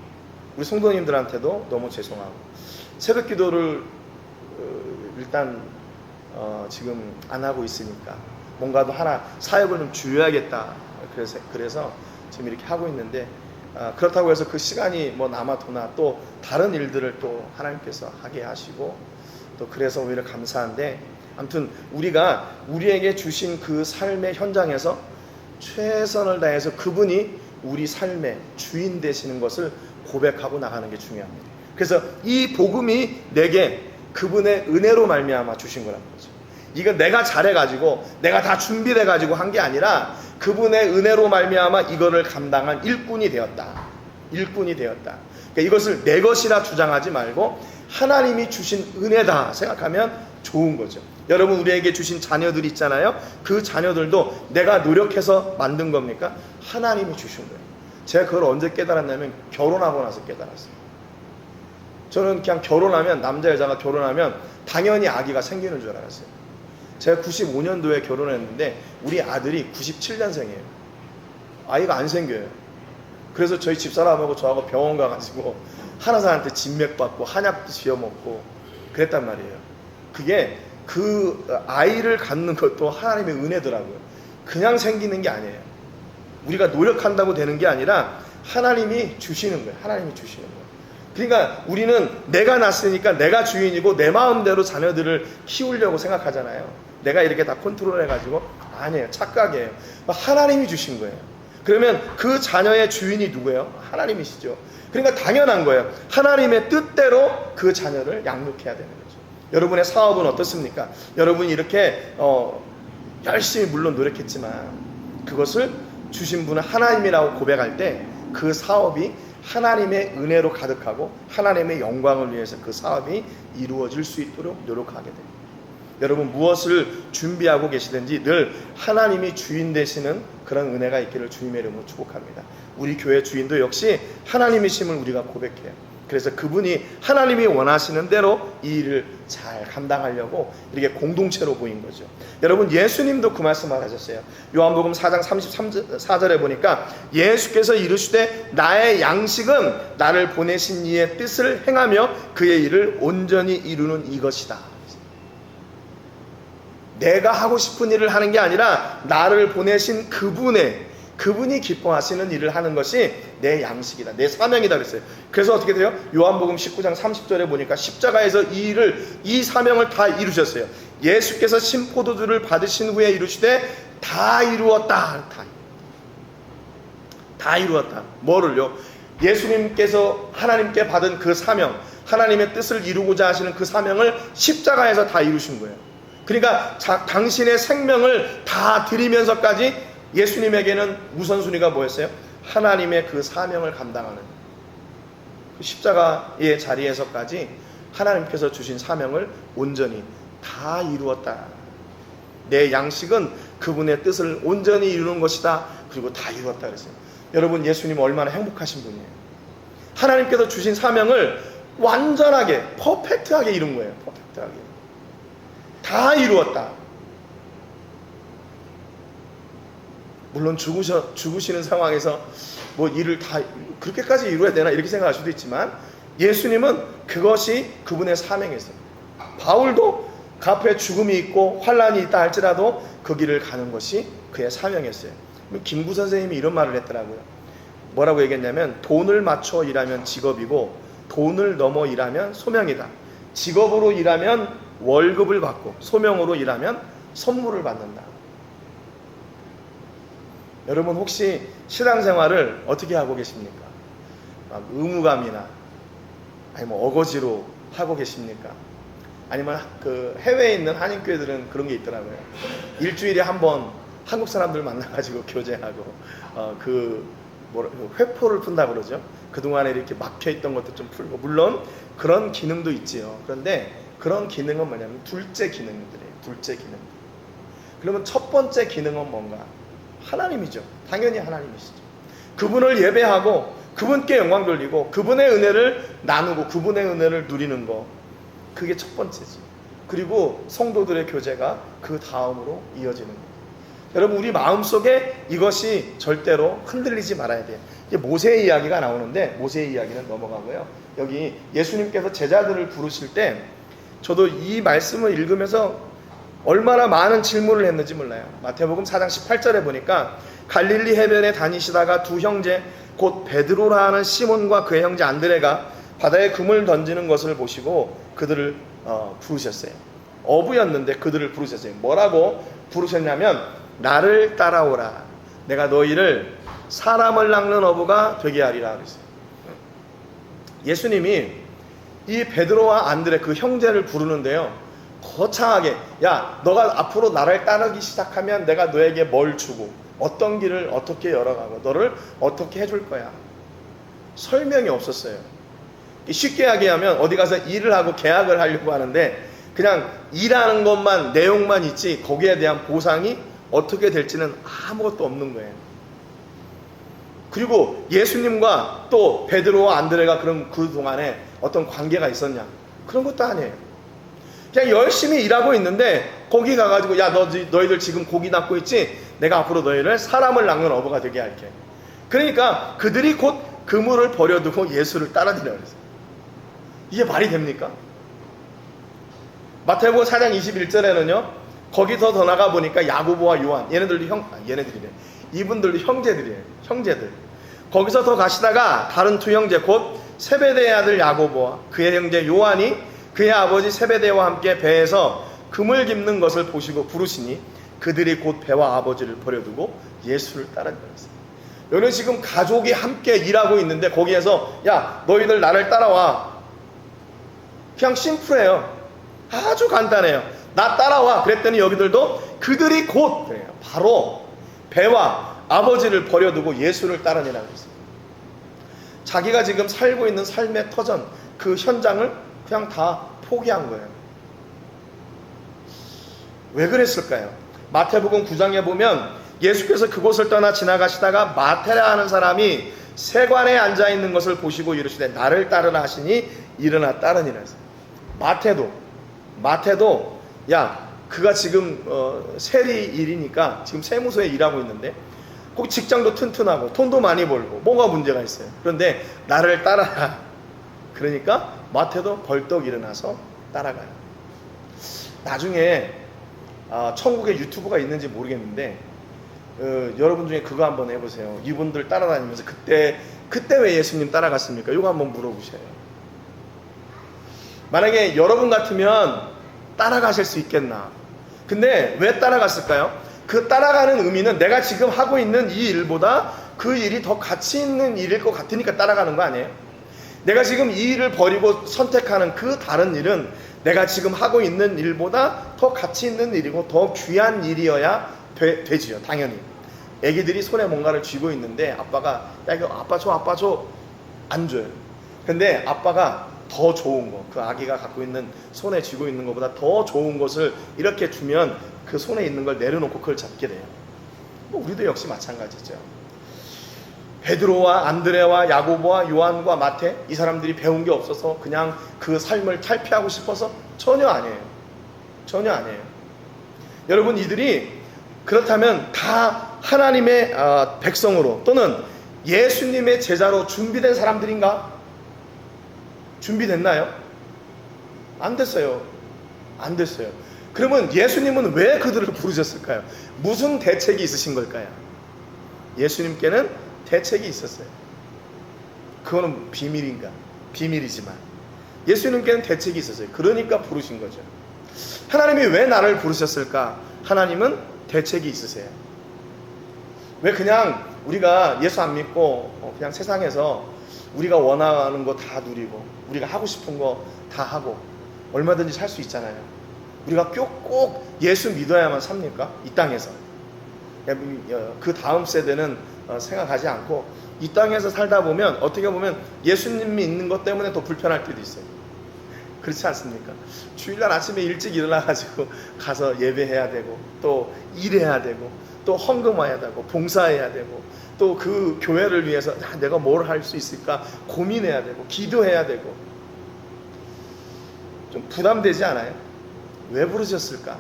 우리 성도님들한테도 너무 죄송하고, 새벽 기도를 일단 지금 안 하고 있으니까 뭔가도 하나 사역을 좀 줄여야겠다, 그래서 지금 이렇게 하고 있는데, 그렇다고 해서 그 시간이 뭐 남아도나 또 다른 일들을 또 하나님께서 하게 하시고, 또 그래서 오히려 감사한데, 아무튼 우리가 우리에게 주신 그 삶의 현장에서 최선을 다해서 그분이 우리 삶의 주인 되시는 것을 고백하고 나가는 게 중요합니다. 그래서 이 복음이 내게 그분의 은혜로 말미암아 주신 거라는 거죠. 이거 내가 잘해가지고 내가 다 준비돼가지고 한 게 아니라 그분의 은혜로 말미암아 이거를 감당한 일꾼이 되었다. 일꾼이 되었다. 그러니까 이것을 내 것이라 주장하지 말고 하나님이 주신 은혜다 생각하면 좋은 거죠. 여러분, 우리에게 주신 자녀들이 있잖아요. 그 자녀들도 내가 노력해서 만든 겁니까? 하나님이 주신 거예요. 제가 그걸 언제 깨달았냐면 결혼하고 나서 깨달았어요. 저는 그냥 결혼하면, 남자 여자가 결혼하면 당연히 아기가 생기는 줄 알았어요. 제가 95년도에 결혼했는데 우리 아들이 97년생이에요. 아이가 안 생겨요. 그래서 저희 집사람하고 저하고 병원 가가지고 한의사한테 진맥 받고 한약도 지어먹고 그랬단 말이에요. 그게 그 아이를 갖는 것도 하나님의 은혜더라고요. 그냥 생기는 게 아니에요. 우리가 노력한다고 되는 게 아니라 하나님이 주시는 거예요. 하나님이 주시는 거예요. 그러니까 우리는 내가 낳았으니까 내가 주인이고 내 마음대로 자녀들을 키우려고 생각하잖아요. 내가 이렇게 다 컨트롤해가지고, 아니에요. 착각이에요. 하나님이 주신 거예요. 그러면 그 자녀의 주인이 누구예요? 하나님이시죠. 그러니까 당연한 거예요. 하나님의 뜻대로 그 자녀를 양육해야 되는 거죠. 여러분의 사업은 어떻습니까? 여러분이 이렇게 열심히 물론 노력했지만 그것을 주신 분은 하나님이라고 고백할 때 그 사업이 하나님의 은혜로 가득하고 하나님의 영광을 위해서 그 사업이 이루어질 수 있도록 노력하게 됩니다. 여러분, 무엇을 준비하고 계시든지 늘 하나님이 주인 되시는 그런 은혜가 있기를 주님의 이름으로 축복합니다. 우리 교회 주인도 역시 하나님이심을 우리가 고백해요. 그래서 그분이 하나님이 원하시는 대로 이 일을 잘 감당하려고 이렇게 공동체로 보인 거죠. 여러분, 예수님도 그 말씀을 하셨어요. 요한복음 4장 34절에 보니까 예수께서 이르시되 나의 양식은 나를 보내신 이의 뜻을 행하며 그의 일을 온전히 이루는 이것이다. 내가 하고 싶은 일을 하는 게 아니라 나를 보내신 그분이 기뻐하시는 일을 하는 것이 내 양식이다, 내 사명이다 그랬어요. 그래서 어떻게 돼요? 요한복음 19장 30절에 보니까 십자가에서 이 사명을 다 이루셨어요. 예수께서 신포도주를 받으신 후에 이루시되 다 이루었다. 다 이루었다. 뭐를요? 예수님께서 하나님께 받은 그 사명, 하나님의 뜻을 이루고자 하시는 그 사명을 십자가에서 다 이루신 거예요. 그러니까 당신의 생명을 다 드리면서까지 예수님에게는 우선순위가 뭐였어요? 하나님의 그 사명을 감당하는 그 십자가의 자리에서까지 하나님께서 주신 사명을 온전히 다 이루었다. 내 양식은 그분의 뜻을 온전히 이루는 것이다. 그리고 다 이루었다 그랬어요. 여러분, 예수님 얼마나 행복하신 분이에요. 하나님께서 주신 사명을 완전하게 퍼펙트하게 이룬 거예요. 퍼펙트하게 다 이루었다. 물론 죽으시는 상황에서 뭐 일을 다 그렇게까지 이루어야 되나 이렇게 생각할 수도 있지만, 예수님은 그것이 그분의 사명이었어요. 바울도 그 앞에 죽음이 있고 환란이 있다 할지라도 그 길을 가는 것이 그의 사명이었어요. 김구 선생님이 이런 말을 했더라고요. 뭐라고 얘기했냐면, 돈을 맞춰 일하면 직업이고 돈을 넘어 일하면 소명이다. 직업으로 일하면 월급을 받고 소명으로 일하면 선물을 받는다. 여러분, 혹시 신앙생활을 어떻게 하고 계십니까? 의무감이나 아니 뭐 어거지로 하고 계십니까? 아니면 그 해외에 있는 한인교회들은 그런 게 있더라고요. 일주일에 한 번 한국 사람들 만나가지고 교제하고 회포를 푼다 그러죠. 그동안에 이렇게 막혀있던 것도 좀 풀고, 물론 그런 기능도 있지요. 그런데 그런 기능은 뭐냐면 둘째 기능들이에요. 둘째 기능. 그러면 첫 번째 기능은 뭔가? 하나님이죠. 당연히 하나님이시죠. 그분을 예배하고 그분께 영광 돌리고 그분의 은혜를 나누고 그분의 은혜를 누리는 거, 그게 첫 번째지. 그리고 성도들의 교제가 그 다음으로 이어지는 거예요. 여러분, 우리 마음속에 이것이 절대로 흔들리지 말아야 돼요. 이게 모세의 이야기가 나오는데 모세의 이야기는 넘어가고요. 여기 예수님께서 제자들을 부르실 때 저도 이 말씀을 읽으면서 얼마나 많은 질문을 했는지 몰라요. 마태복음 4장 18절에 보니까, 갈릴리 해변에 다니시다가 두 형제 곧 베드로라 하는 시몬과 그의 형제 안드레가 바다에 금을 던지는 것을 보시고 그들을 부르셨어요. 어부였는데 그들을 부르셨어요. 뭐라고 부르셨냐면, 나를 따라오라. 내가 너희를 사람을 낚는 어부가 되게 하리라 그랬어요. 예수님이 이 베드로와 안드레 그 형제를 부르는데요, 거창하게, 야, 너가 앞으로 나를 따르기 시작하면 내가 너에게 뭘 주고 어떤 길을 어떻게 열어가고 너를 어떻게 해줄 거야. 설명이 없었어요. 쉽게 얘기하면 어디 가서 일을 하고 계약을 하려고 하는데 그냥 일하는 것만, 내용만 있지 거기에 대한 보상이 어떻게 될지는 아무것도 없는 거예요. 그리고 예수님과 또 베드로와 안드레가 그럼 그 동안에 어떤 관계가 있었냐? 그런 것도 아니에요. 그냥 열심히 일하고 있는데 거기 가가지고, 야, 너희들 지금 고기 낚고 있지? 내가 앞으로 너희를 사람을 낚는 어부가 되게 할게. 그러니까 그들이 곧 그물을 버려두고 예수를 따라다니라고 그랬어요. 이게 말이 됩니까? 마태복음 4장 21절에는요 거기서 더 나가 보니까 야고보와 요한, 이분들도 형제들이에요. 형제들. 거기서 더 가시다가 다른 두 형제 곧 세베대의 아들 야고보와 그의 형제 요한이 그의 아버지 세베대와 함께 배에서 금을 깁는 것을 보시고 부르시니 그들이 곧 배와 아버지를 버려두고 예수를 따라다녔어요. 여기는 지금 가족이 함께 일하고 있는데 거기에서, 야, 너희들 나를 따라와. 그냥 심플해요. 아주 간단해요. 나 따라와. 그랬더니 여기들도 그들이 곧 그래요. 바로 배와 아버지를 버려두고 예수를 따르니라고 했어요. 자기가 지금 살고 있는 삶의 터전, 그 현장을 그냥 다 포기한 거예요. 왜 그랬을까요? 마태복음 9장에 보면 예수께서 그곳을 떠나 지나가시다가 마테라 하는 사람이 세관에 앉아있는 것을 보시고 이르시되 나를 따르라 하시니 일어나 따르니라 했어요. 마태도 야, 그가 지금 세리 일이니까 지금 세무서에 일하고 있는데 꼭 직장도 튼튼하고 돈도 많이 벌고 뭐가 문제가 있어요. 그런데 나를 따라라. 그러니까 마태도 벌떡 일어나서 따라가요. 나중에 천국에 유튜브가 있는지 모르겠는데 여러분 중에 그거 한번 해보세요. 이분들 따라다니면서 그때 왜 예수님 따라갔습니까? 이거 한번 물어보셔요. 만약에 여러분 같으면 따라가실 수 있겠나? 근데 왜 따라갔을까요? 그 따라가는 의미는 내가 지금 하고 있는 이 일보다 그 일이 더 가치 있는 일일 것 같으니까 따라가는 거 아니에요? 내가 지금 이 일을 버리고 선택하는 그 다른 일은 내가 지금 하고 있는 일보다 더 가치 있는 일이고 더 귀한 일이어야 되지요. 당연히 애기들이 손에 뭔가를 쥐고 있는데 아빠가, 야, 이거 아빠 줘 안 줘요. 근데 아빠가 더 좋은 거, 그 아기가 갖고 있는 손에 쥐고 있는 것보다 더 좋은 것을 이렇게 주면 그 손에 있는 걸 내려놓고 그걸 잡게 돼요. 우리도 역시 마찬가지죠. 베드로와 안드레와 야고보와 요한과 마태, 이 사람들이 배운 게 없어서 그냥 그 삶을 탈피하고 싶어서? 전혀 아니에요. 전혀 아니에요. 여러분, 이들이 그렇다면 다 하나님의 백성으로 또는 예수님의 제자로 준비된 사람들인가? 준비됐나요? 안 됐어요. 안 됐어요. 그러면 예수님은 왜 그들을 부르셨을까요? 무슨 대책이 있으신 걸까요? 예수님께는 대책이 있었어요. 그거는 비밀인가? 비밀이지만 예수님께는 대책이 있었어요. 그러니까 부르신 거죠. 하나님이 왜 나를 부르셨을까? 하나님은 대책이 있으세요. 왜 그냥 우리가 예수 안 믿고 그냥 세상에서 우리가 원하는 거 다 누리고 우리가 하고 싶은 거 다 하고 얼마든지 살 수 있잖아요. 우리가 꼭 예수 믿어야만 삽니까? 이 땅에서. 그 다음 세대는 생각하지 않고 이 땅에서 살다 보면 어떻게 보면 예수님 믿는 것 때문에 더 불편할 때도 있어요. 그렇지 않습니까? 주일날 아침에 일찍 일어나가지고 가서 예배해야 되고 또 일해야 되고 또 헌금해야 되고 봉사해야 되고 또 그 교회를 위해서 내가 뭘 할 수 있을까 고민해야 되고 기도해야 되고 좀 부담되지 않아요? 왜 부르셨을까?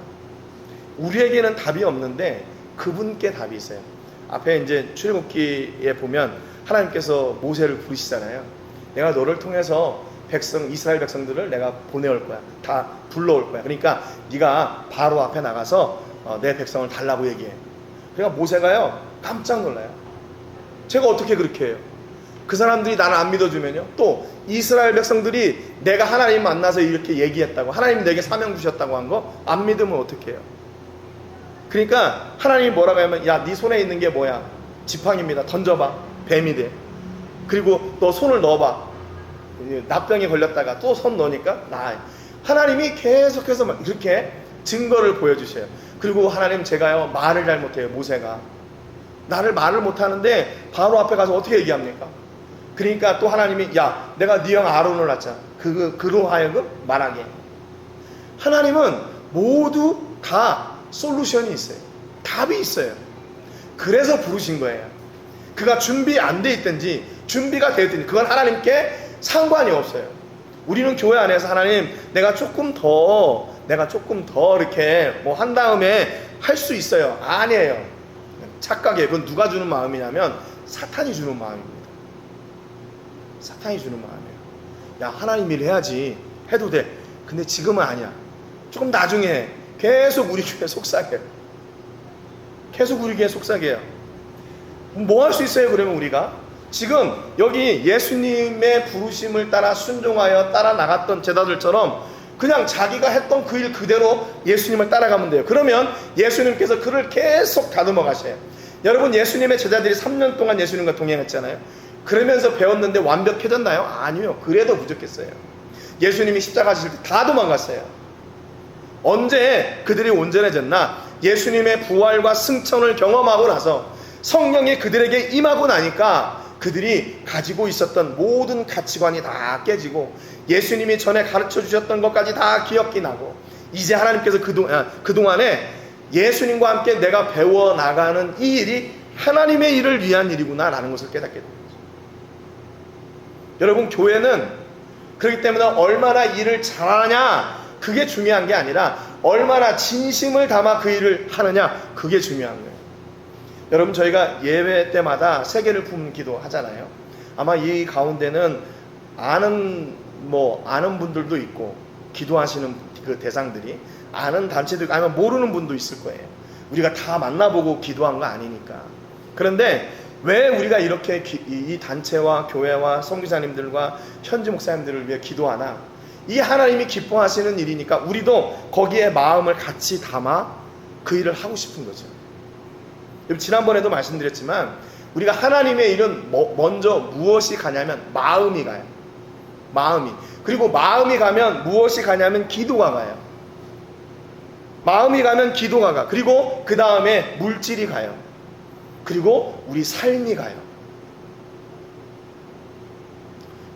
우리에게는 답이 없는데 그분께 답이 있어요. 앞에 이제 출애굽기에 보면 하나님께서 모세를 부르시잖아요. 내가 너를 통해서 이스라엘 백성들을 내가 보내올 거야. 다 불러올 거야. 그러니까 네가 바로 앞에 나가서 내 백성을 달라고 얘기해. 그러니까 모세가요 깜짝 놀라요. 제가 어떻게 그렇게 해요? 그 사람들이 나를 안 믿어주면요, 또 이스라엘 백성들이 내가 하나님 만나서 이렇게 얘기했다고, 하나님 내게 사명 주셨다고 한 거 안 믿으면 어떻게 해요? 그러니까 하나님이 뭐라고 하면, 야, 네 손에 있는 게 뭐야? 지팡이입니다. 던져봐. 뱀이 돼. 그리고 너 손을 넣어봐. 납병에 걸렸다가 또 손 넣으니까 나아요. 하나님이 계속해서 막 이렇게 증거를 보여주셔요. 그리고 하나님, 제가요 말을 잘못해요. 모세가 나를 말을 못하는데 바로 앞에 가서 어떻게 얘기합니까? 그러니까 또 하나님이, 야, 내가 네 형 아론을 낳자. 그로 하여금 말하게. 하나님은 모두 다 솔루션이 있어요. 답이 있어요. 그래서 부르신 거예요. 그가 준비 안 돼 있든지 준비가 되었든지 그건 하나님께 상관이 없어요. 우리는 교회 안에서 하나님, 내가 조금 더 이렇게 뭐 한 다음에 할 수 있어요. 아니에요. 착각이에요. 그건 누가 주는 마음이냐면 사탄이 주는 마음입니다. 사탄이 주는 마음이에요. 야, 하나님 일 해야지. 해도 돼. 근데 지금은 아니야. 조금 나중에 해. 계속 우리 교회 속삭여요. 계속 우리 교회 속삭여요. 뭐 할 수 있어요? 그러면 우리가 지금 여기 예수님의 부르심을 따라 순종하여 따라 나갔던 제자들처럼 그냥 자기가 했던 그 일 그대로 예수님을 따라가면 돼요. 그러면 예수님께서 그를 계속 다듬어 가셔요. 여러분, 예수님의 제자들이 3년 동안 예수님과 동행했잖아요. 그러면서 배웠는데 완벽해졌나요? 아니요. 그래도 부족했어요. 예수님이 십자가 지실 때 다 도망갔어요. 언제 그들이 온전해졌나? 예수님의 부활과 승천을 경험하고 나서 성령이 그들에게 임하고 나니까 그들이 가지고 있었던 모든 가치관이 다 깨지고 예수님이 전에 가르쳐 주셨던 것까지 다 기억이 나고 이제 하나님께서 그동안에 예수님과 함께 내가 배워나가는 이 일이 하나님의 일을 위한 일이구나 라는 것을 깨닫게 됩니다. 여러분, 교회는 그렇기 때문에 얼마나 일을 잘하냐 그게 중요한 게 아니라 얼마나 진심을 담아 그 일을 하느냐 그게 중요한 거예요. 여러분, 저희가 예배 때마다 세계를 품는 기도 하잖아요. 아마 이 가운데는 아는 분들도 있고 기도하시는 그 대상들이 아는 단체도 있고 아니면 모르는 분도 있을 거예요. 우리가 다 만나보고 기도한 거 아니니까. 그런데 왜 우리가 이렇게 이 단체와 교회와 선교사님들과 현지 목사님들을 위해 기도하나? 이 하나님이 기뻐하시는 일이니까 우리도 거기에 마음을 같이 담아 그 일을 하고 싶은 거죠. 지난번에도 말씀드렸지만 우리가 하나님의 일은 먼저 무엇이 가냐면 마음이 가요. 마음이. 그리고 마음이 가면 무엇이 가냐면 기도가 가요. 마음이 가면 기도가 가. 그리고 그 다음에 물질이 가요. 그리고 우리 삶이 가요.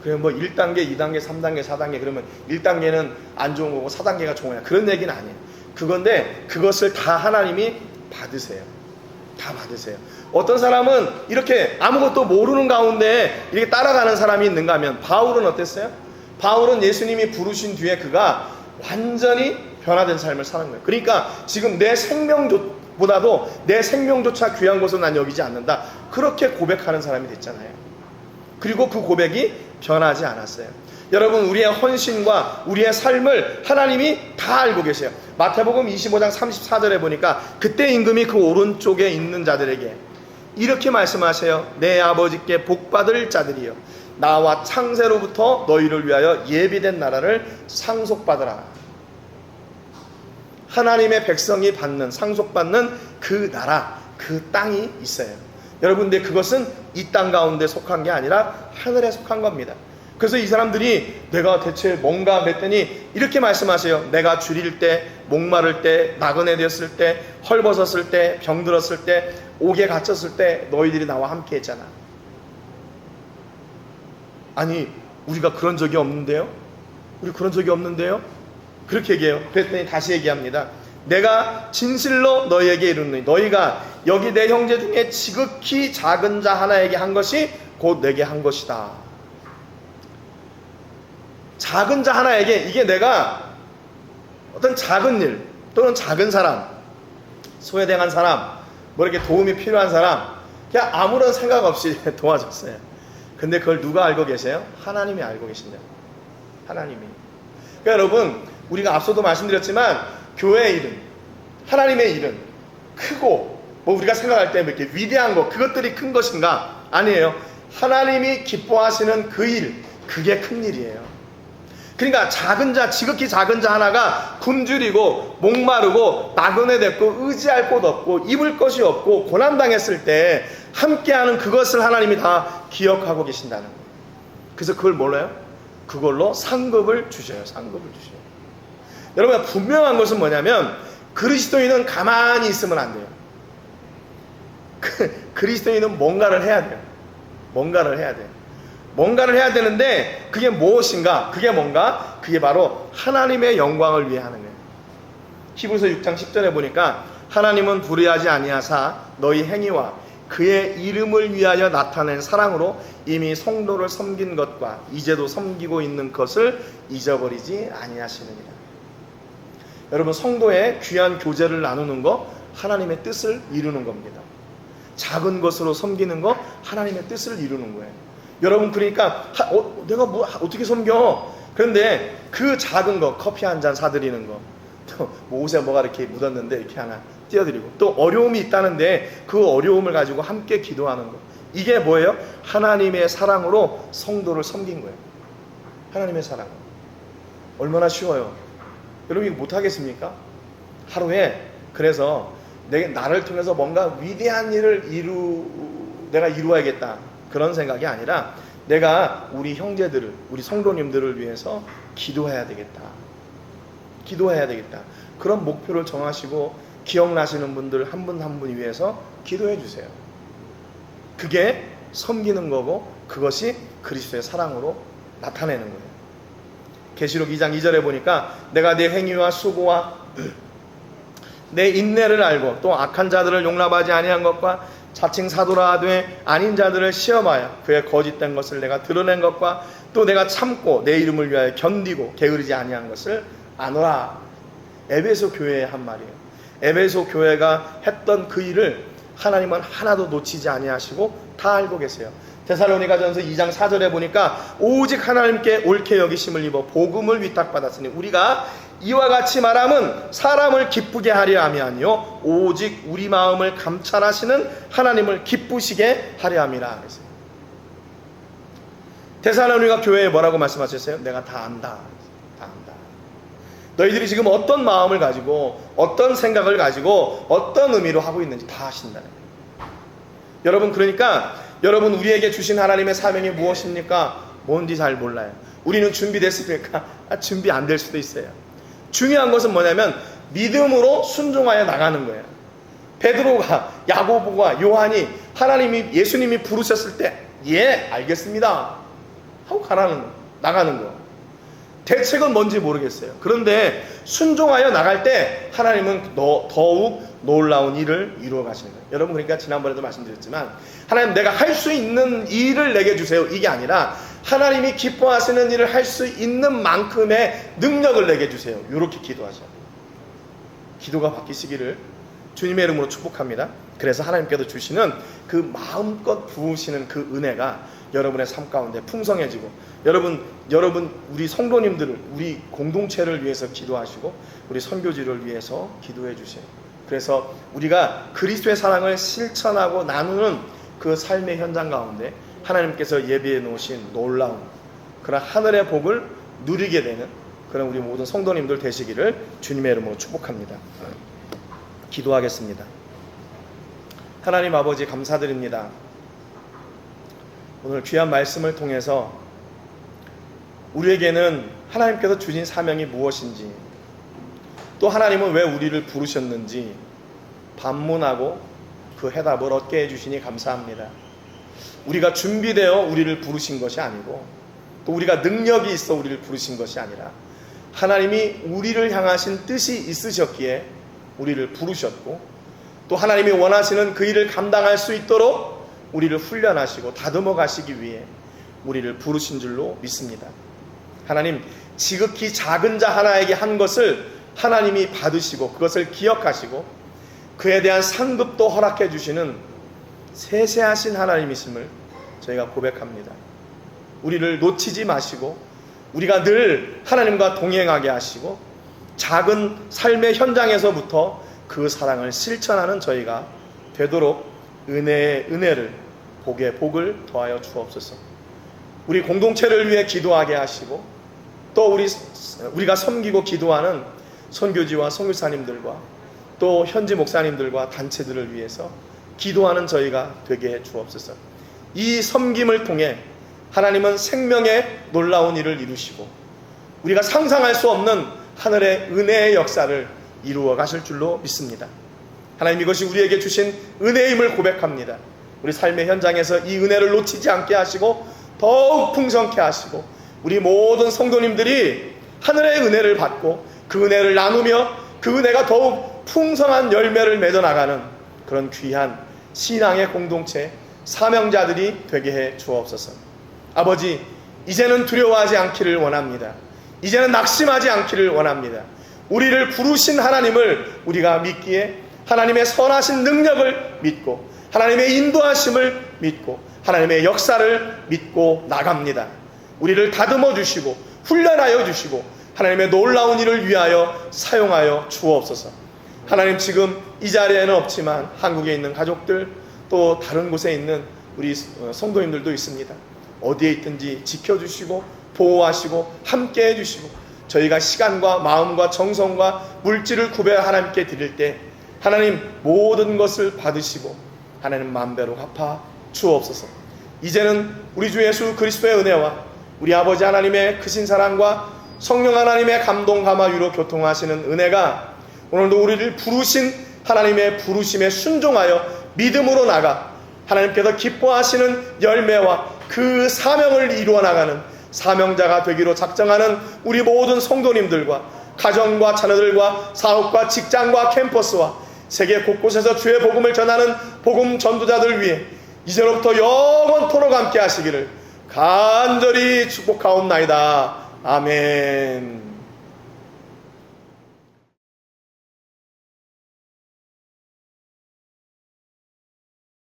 그래 뭐 1단계, 2단계, 3단계, 4단계 그러면 1단계는 안 좋은 거고 4단계가 좋은 거야. 그런 얘기는 아니에요. 그건데 그것을 다 하나님이 받으세요. 다 받으세요. 어떤 사람은 이렇게 아무것도 모르는 가운데 이렇게 따라가는 사람이 있는가 하면 바울은 어땠어요? 바울은 예수님이 부르신 뒤에 그가 완전히 변화된 삶을 사는 거예요. 그러니까 지금 내 생명보다도 내 생명조차 귀한 것으로 난 여기지 않는다. 그렇게 고백하는 사람이 됐잖아요. 그리고 그 고백이 변하지 않았어요. 여러분, 우리의 헌신과 우리의 삶을 하나님이 다 알고 계세요. 마태복음 25장 34절에 보니까 그때 임금이 그 오른쪽에 있는 자들에게 이렇게 말씀하세요. 내 아버지께 복받을 자들이여, 나와 창세로부터 너희를 위하여 예비된 나라를 상속받으라. 하나님의 백성이 받는, 상속받는 그 나라, 그 땅이 있어요. 여러분, 근데 그것은 이 땅 가운데 속한 게 아니라 하늘에 속한 겁니다. 그래서 이 사람들이 내가 대체 뭔가 했더니 이렇게 말씀하세요. 내가 줄일 때, 목마를 때, 나그네 되었을 때, 헐벗었을 때, 병들었을 때, 옥에 갇혔을 때 너희들이 나와 함께 했잖아. 아니, 우리가 그런 적이 없는데요? 우리 그런 적이 없는데요? 그렇게 얘기해요. 그랬더니 다시 얘기합니다. 내가 진실로 너희에게 이르노니 너희가 여기 내 형제 중에 지극히 작은 자 하나에게 한 것이 곧 내게 한 것이다. 작은 자 하나에게, 이게 내가 어떤 작은 일 또는 작은 사람, 소외당한 사람, 뭐 이렇게 도움이 필요한 사람, 그냥 아무런 생각 없이 도와줬어요. 근데 그걸 누가 알고 계세요? 하나님이 알고 계신다. 하나님이. 그러니까 여러분, 우리가 앞서도 말씀드렸지만 교회의 일은, 하나님의 일은 크고 뭐 우리가 생각할 때 이렇게 위대한 거, 그것들이 큰 것인가? 아니에요. 하나님이 기뻐하시는 그 일, 그게 큰 일이에요. 그러니까 작은 자, 지극히 작은 자 하나가 굶주리고 목마르고 나그네 됐고 의지할 곳 없고 입을 것이 없고 고난당했을 때 함께하는 그것을 하나님이 다 기억하고 계신다는 거예요. 그래서 그걸 몰라요? 그걸로 상급을 주셔요. 상급을 주셔요. 여러분, 분명한 것은 뭐냐면 그리스도인은 가만히 있으면 안 돼요. 그리스도인은 뭔가를 해야 돼요. 뭔가를 해야 돼요. 뭔가를 해야 되는데 그게 무엇인가? 그게 뭔가? 그게 바로 하나님의 영광을 위해 하는 거예요. 히브리서 6장 10절에 보니까 하나님은 불의하지 아니하사 너희 행위와 그의 이름을 위하여 나타낸 사랑으로 이미 성도를 섬긴 것과 이제도 섬기고 있는 것을 잊어버리지 아니하시느니라. 여러분, 성도의 귀한 교제를 나누는 거 하나님의 뜻을 이루는 겁니다. 작은 것으로 섬기는 거 하나님의 뜻을 이루는 거예요. 여러분, 그러니까 내가 뭐 어떻게 섬겨? 그런데 그 작은 거, 커피 한 잔 사드리는 거, 또 뭐 옷에 뭐가 이렇게 묻었는데 이렇게 하나 띄워드리고, 또 어려움이 있다는데 그 어려움을 가지고 함께 기도하는 거, 이게 뭐예요? 하나님의 사랑으로 성도를 섬긴 거예요. 하나님의 사랑. 얼마나 쉬워요. 여러분, 이거 못하겠습니까? 하루에, 그래서 나를 통해서 뭔가 위대한 일을 내가 이루어야겠다, 그런 생각이 아니라 내가 우리 형제들을, 우리 성도님들을 위해서 기도해야 되겠다. 기도해야 되겠다. 그런 목표를 정하시고 기억나시는 분들 한 분 한 분 위해서 기도해 주세요. 그게 섬기는 거고 그것이 그리스도의 사랑으로 나타내는 거예요. 계시록 2장 2절에 보니까 내가 내 행위와 수고와 내 인내를 알고 또 악한 자들을 용납하지 아니한 것과 자칭 사도라 하되 아닌 자들을 시험하여 그의 거짓된 것을 내가 드러낸 것과 또 내가 참고 내 이름을 위하여 견디고 게으르지 아니한 것을 아노라. 에베소 교회의 한 말이에요. 에베소 교회가 했던 그 일을 하나님은 하나도 놓치지 아니하시고 다 알고 계세요. 데살로니가전서 2장 4절에 보니까 오직 하나님께 옳게 여기심을 입어 복음을 위탁받았으니 우리가 이와 같이 말함은 사람을 기쁘게 하려 함이 아니요 오직 우리 마음을 감찰하시는 하나님을 기쁘시게 하려 함이라 그랬어요. 데살로니가 교회에 뭐라고 말씀하셨어요? 내가 다 안다. 다 안다. 너희들이 지금 어떤 마음을 가지고 어떤 생각을 가지고 어떤 의미로 하고 있는지 다 아신다는 거예요. 여러분, 그러니까 여러분, 우리에게 주신 하나님의 사명이 무엇입니까? 뭔지 잘 몰라요. 우리는 준비됐습니까? 준비 안 될 수도 있어요. 중요한 것은 뭐냐면 믿음으로 순종하여 나가는 거예요. 베드로가, 야고보가, 요한이 예수님이 부르셨을 때 예, 알겠습니다. 하고 나가는 거. 대책은 뭔지 모르겠어요. 그런데 순종하여 나갈 때 하나님은 더욱 놀라운 일을 이루어 가시는 거예요. 여러분, 그러니까 지난번에도 말씀드렸지만 하나님, 내가 할 수 있는 일을 내게 주세요, 이게 아니라 하나님이 기뻐하시는 일을 할 수 있는 만큼의 능력을 내게 주세요, 이렇게 기도하셔요. 기도가 바뀌시기를 주님의 이름으로 축복합니다. 그래서 하나님께서 주시는 그 마음껏 부으시는 그 은혜가 여러분의 삶 가운데 풍성해지고, 여러분 우리 성도님들을, 우리 공동체를 위해서 기도하시고 우리 선교지를 위해서 기도해 주세요. 그래서 우리가 그리스도의 사랑을 실천하고 나누는 그 삶의 현장 가운데 하나님께서 예비해 놓으신 놀라운 그런 하늘의 복을 누리게 되는 그런 우리 모든 성도님들 되시기를 주님의 이름으로 축복합니다. 기도하겠습니다. 하나님 아버지, 감사드립니다. 오늘 귀한 말씀을 통해서 우리에게는 하나님께서 주신 사명이 무엇인지, 또 하나님은 왜 우리를 부르셨는지 반문하고 그 해답을 얻게 해주시니 감사합니다. 우리가 준비되어 우리를 부르신 것이 아니고, 또 우리가 능력이 있어 우리를 부르신 것이 아니라 하나님이 우리를 향하신 뜻이 있으셨기에 우리를 부르셨고, 또 하나님이 원하시는 그 일을 감당할 수 있도록 우리를 훈련하시고 다듬어 가시기 위해 우리를 부르신 줄로 믿습니다. 하나님, 지극히 작은 자 하나에게 한 것을 하나님이 받으시고 그것을 기억하시고 그에 대한 상급도 허락해 주시는 세세하신 하나님이심을 저희가 고백합니다. 우리를 놓치지 마시고 우리가 늘 하나님과 동행하게 하시고 작은 삶의 현장에서부터 그 사랑을 실천하는 저희가 되도록 은혜의 은혜를, 복의 복을 더하여 주옵소서. 우리 공동체를 위해 기도하게 하시고, 또 우리가 섬기고 기도하는 선교지와 선교사님들과 또 현지 목사님들과 단체들을 위해서 기도하는 저희가 되게 해 주옵소서. 이 섬김을 통해 하나님은 생명의 놀라운 일을 이루시고 우리가 상상할 수 없는 하늘의 은혜의 역사를 이루어 가실 줄로 믿습니다. 하나님, 이것이 우리에게 주신 은혜임을 고백합니다. 우리 삶의 현장에서 이 은혜를 놓치지 않게 하시고 더욱 풍성케 하시고 우리 모든 성도님들이 하늘의 은혜를 받고 그 은혜를 나누며 그 은혜가 더욱 풍성한 열매를 맺어나가는 그런 귀한 신앙의 공동체, 사명자들이 되게 해 주옵소서. 아버지, 이제는 두려워하지 않기를 원합니다. 이제는 낙심하지 않기를 원합니다. 우리를 부르신 하나님을 우리가 믿기에 하나님의 선하신 능력을 믿고 하나님의 인도하심을 믿고 하나님의 역사를 믿고 나갑니다. 우리를 다듬어 주시고 훈련하여 주시고 하나님의 놀라운 일을 위하여 사용하여 주옵소서. 하나님, 지금 이 자리에는 없지만 한국에 있는 가족들, 또 다른 곳에 있는 우리 성도님들도 있습니다. 어디에 있든지 지켜주시고 보호하시고 함께 해주시고 저희가 시간과 마음과 정성과 물질을 구별 하나님께 드릴 때 하나님 모든 것을 받으시고 하나님 만배로 갚아 주옵소서. 이제는 우리 주 예수 그리스도의 은혜와 우리 아버지 하나님의 크신 사랑과 성령 하나님의 감동 감화유로 교통하시는 은혜가 오늘도 우리를 부르신 하나님의 부르심에 순종하여 믿음으로 나가 하나님께서 기뻐하시는 열매와 그 사명을 이루어 나가는 사명자가 되기로 작정하는 우리 모든 성도님들과 가정과 자녀들과 사업과 직장과 캠퍼스와 세계 곳곳에서 주의 복음을 전하는 복음 전도자들 위해 이제로부터 영원토록 함께 하시기를 간절히 축복하옵나이다. 아멘.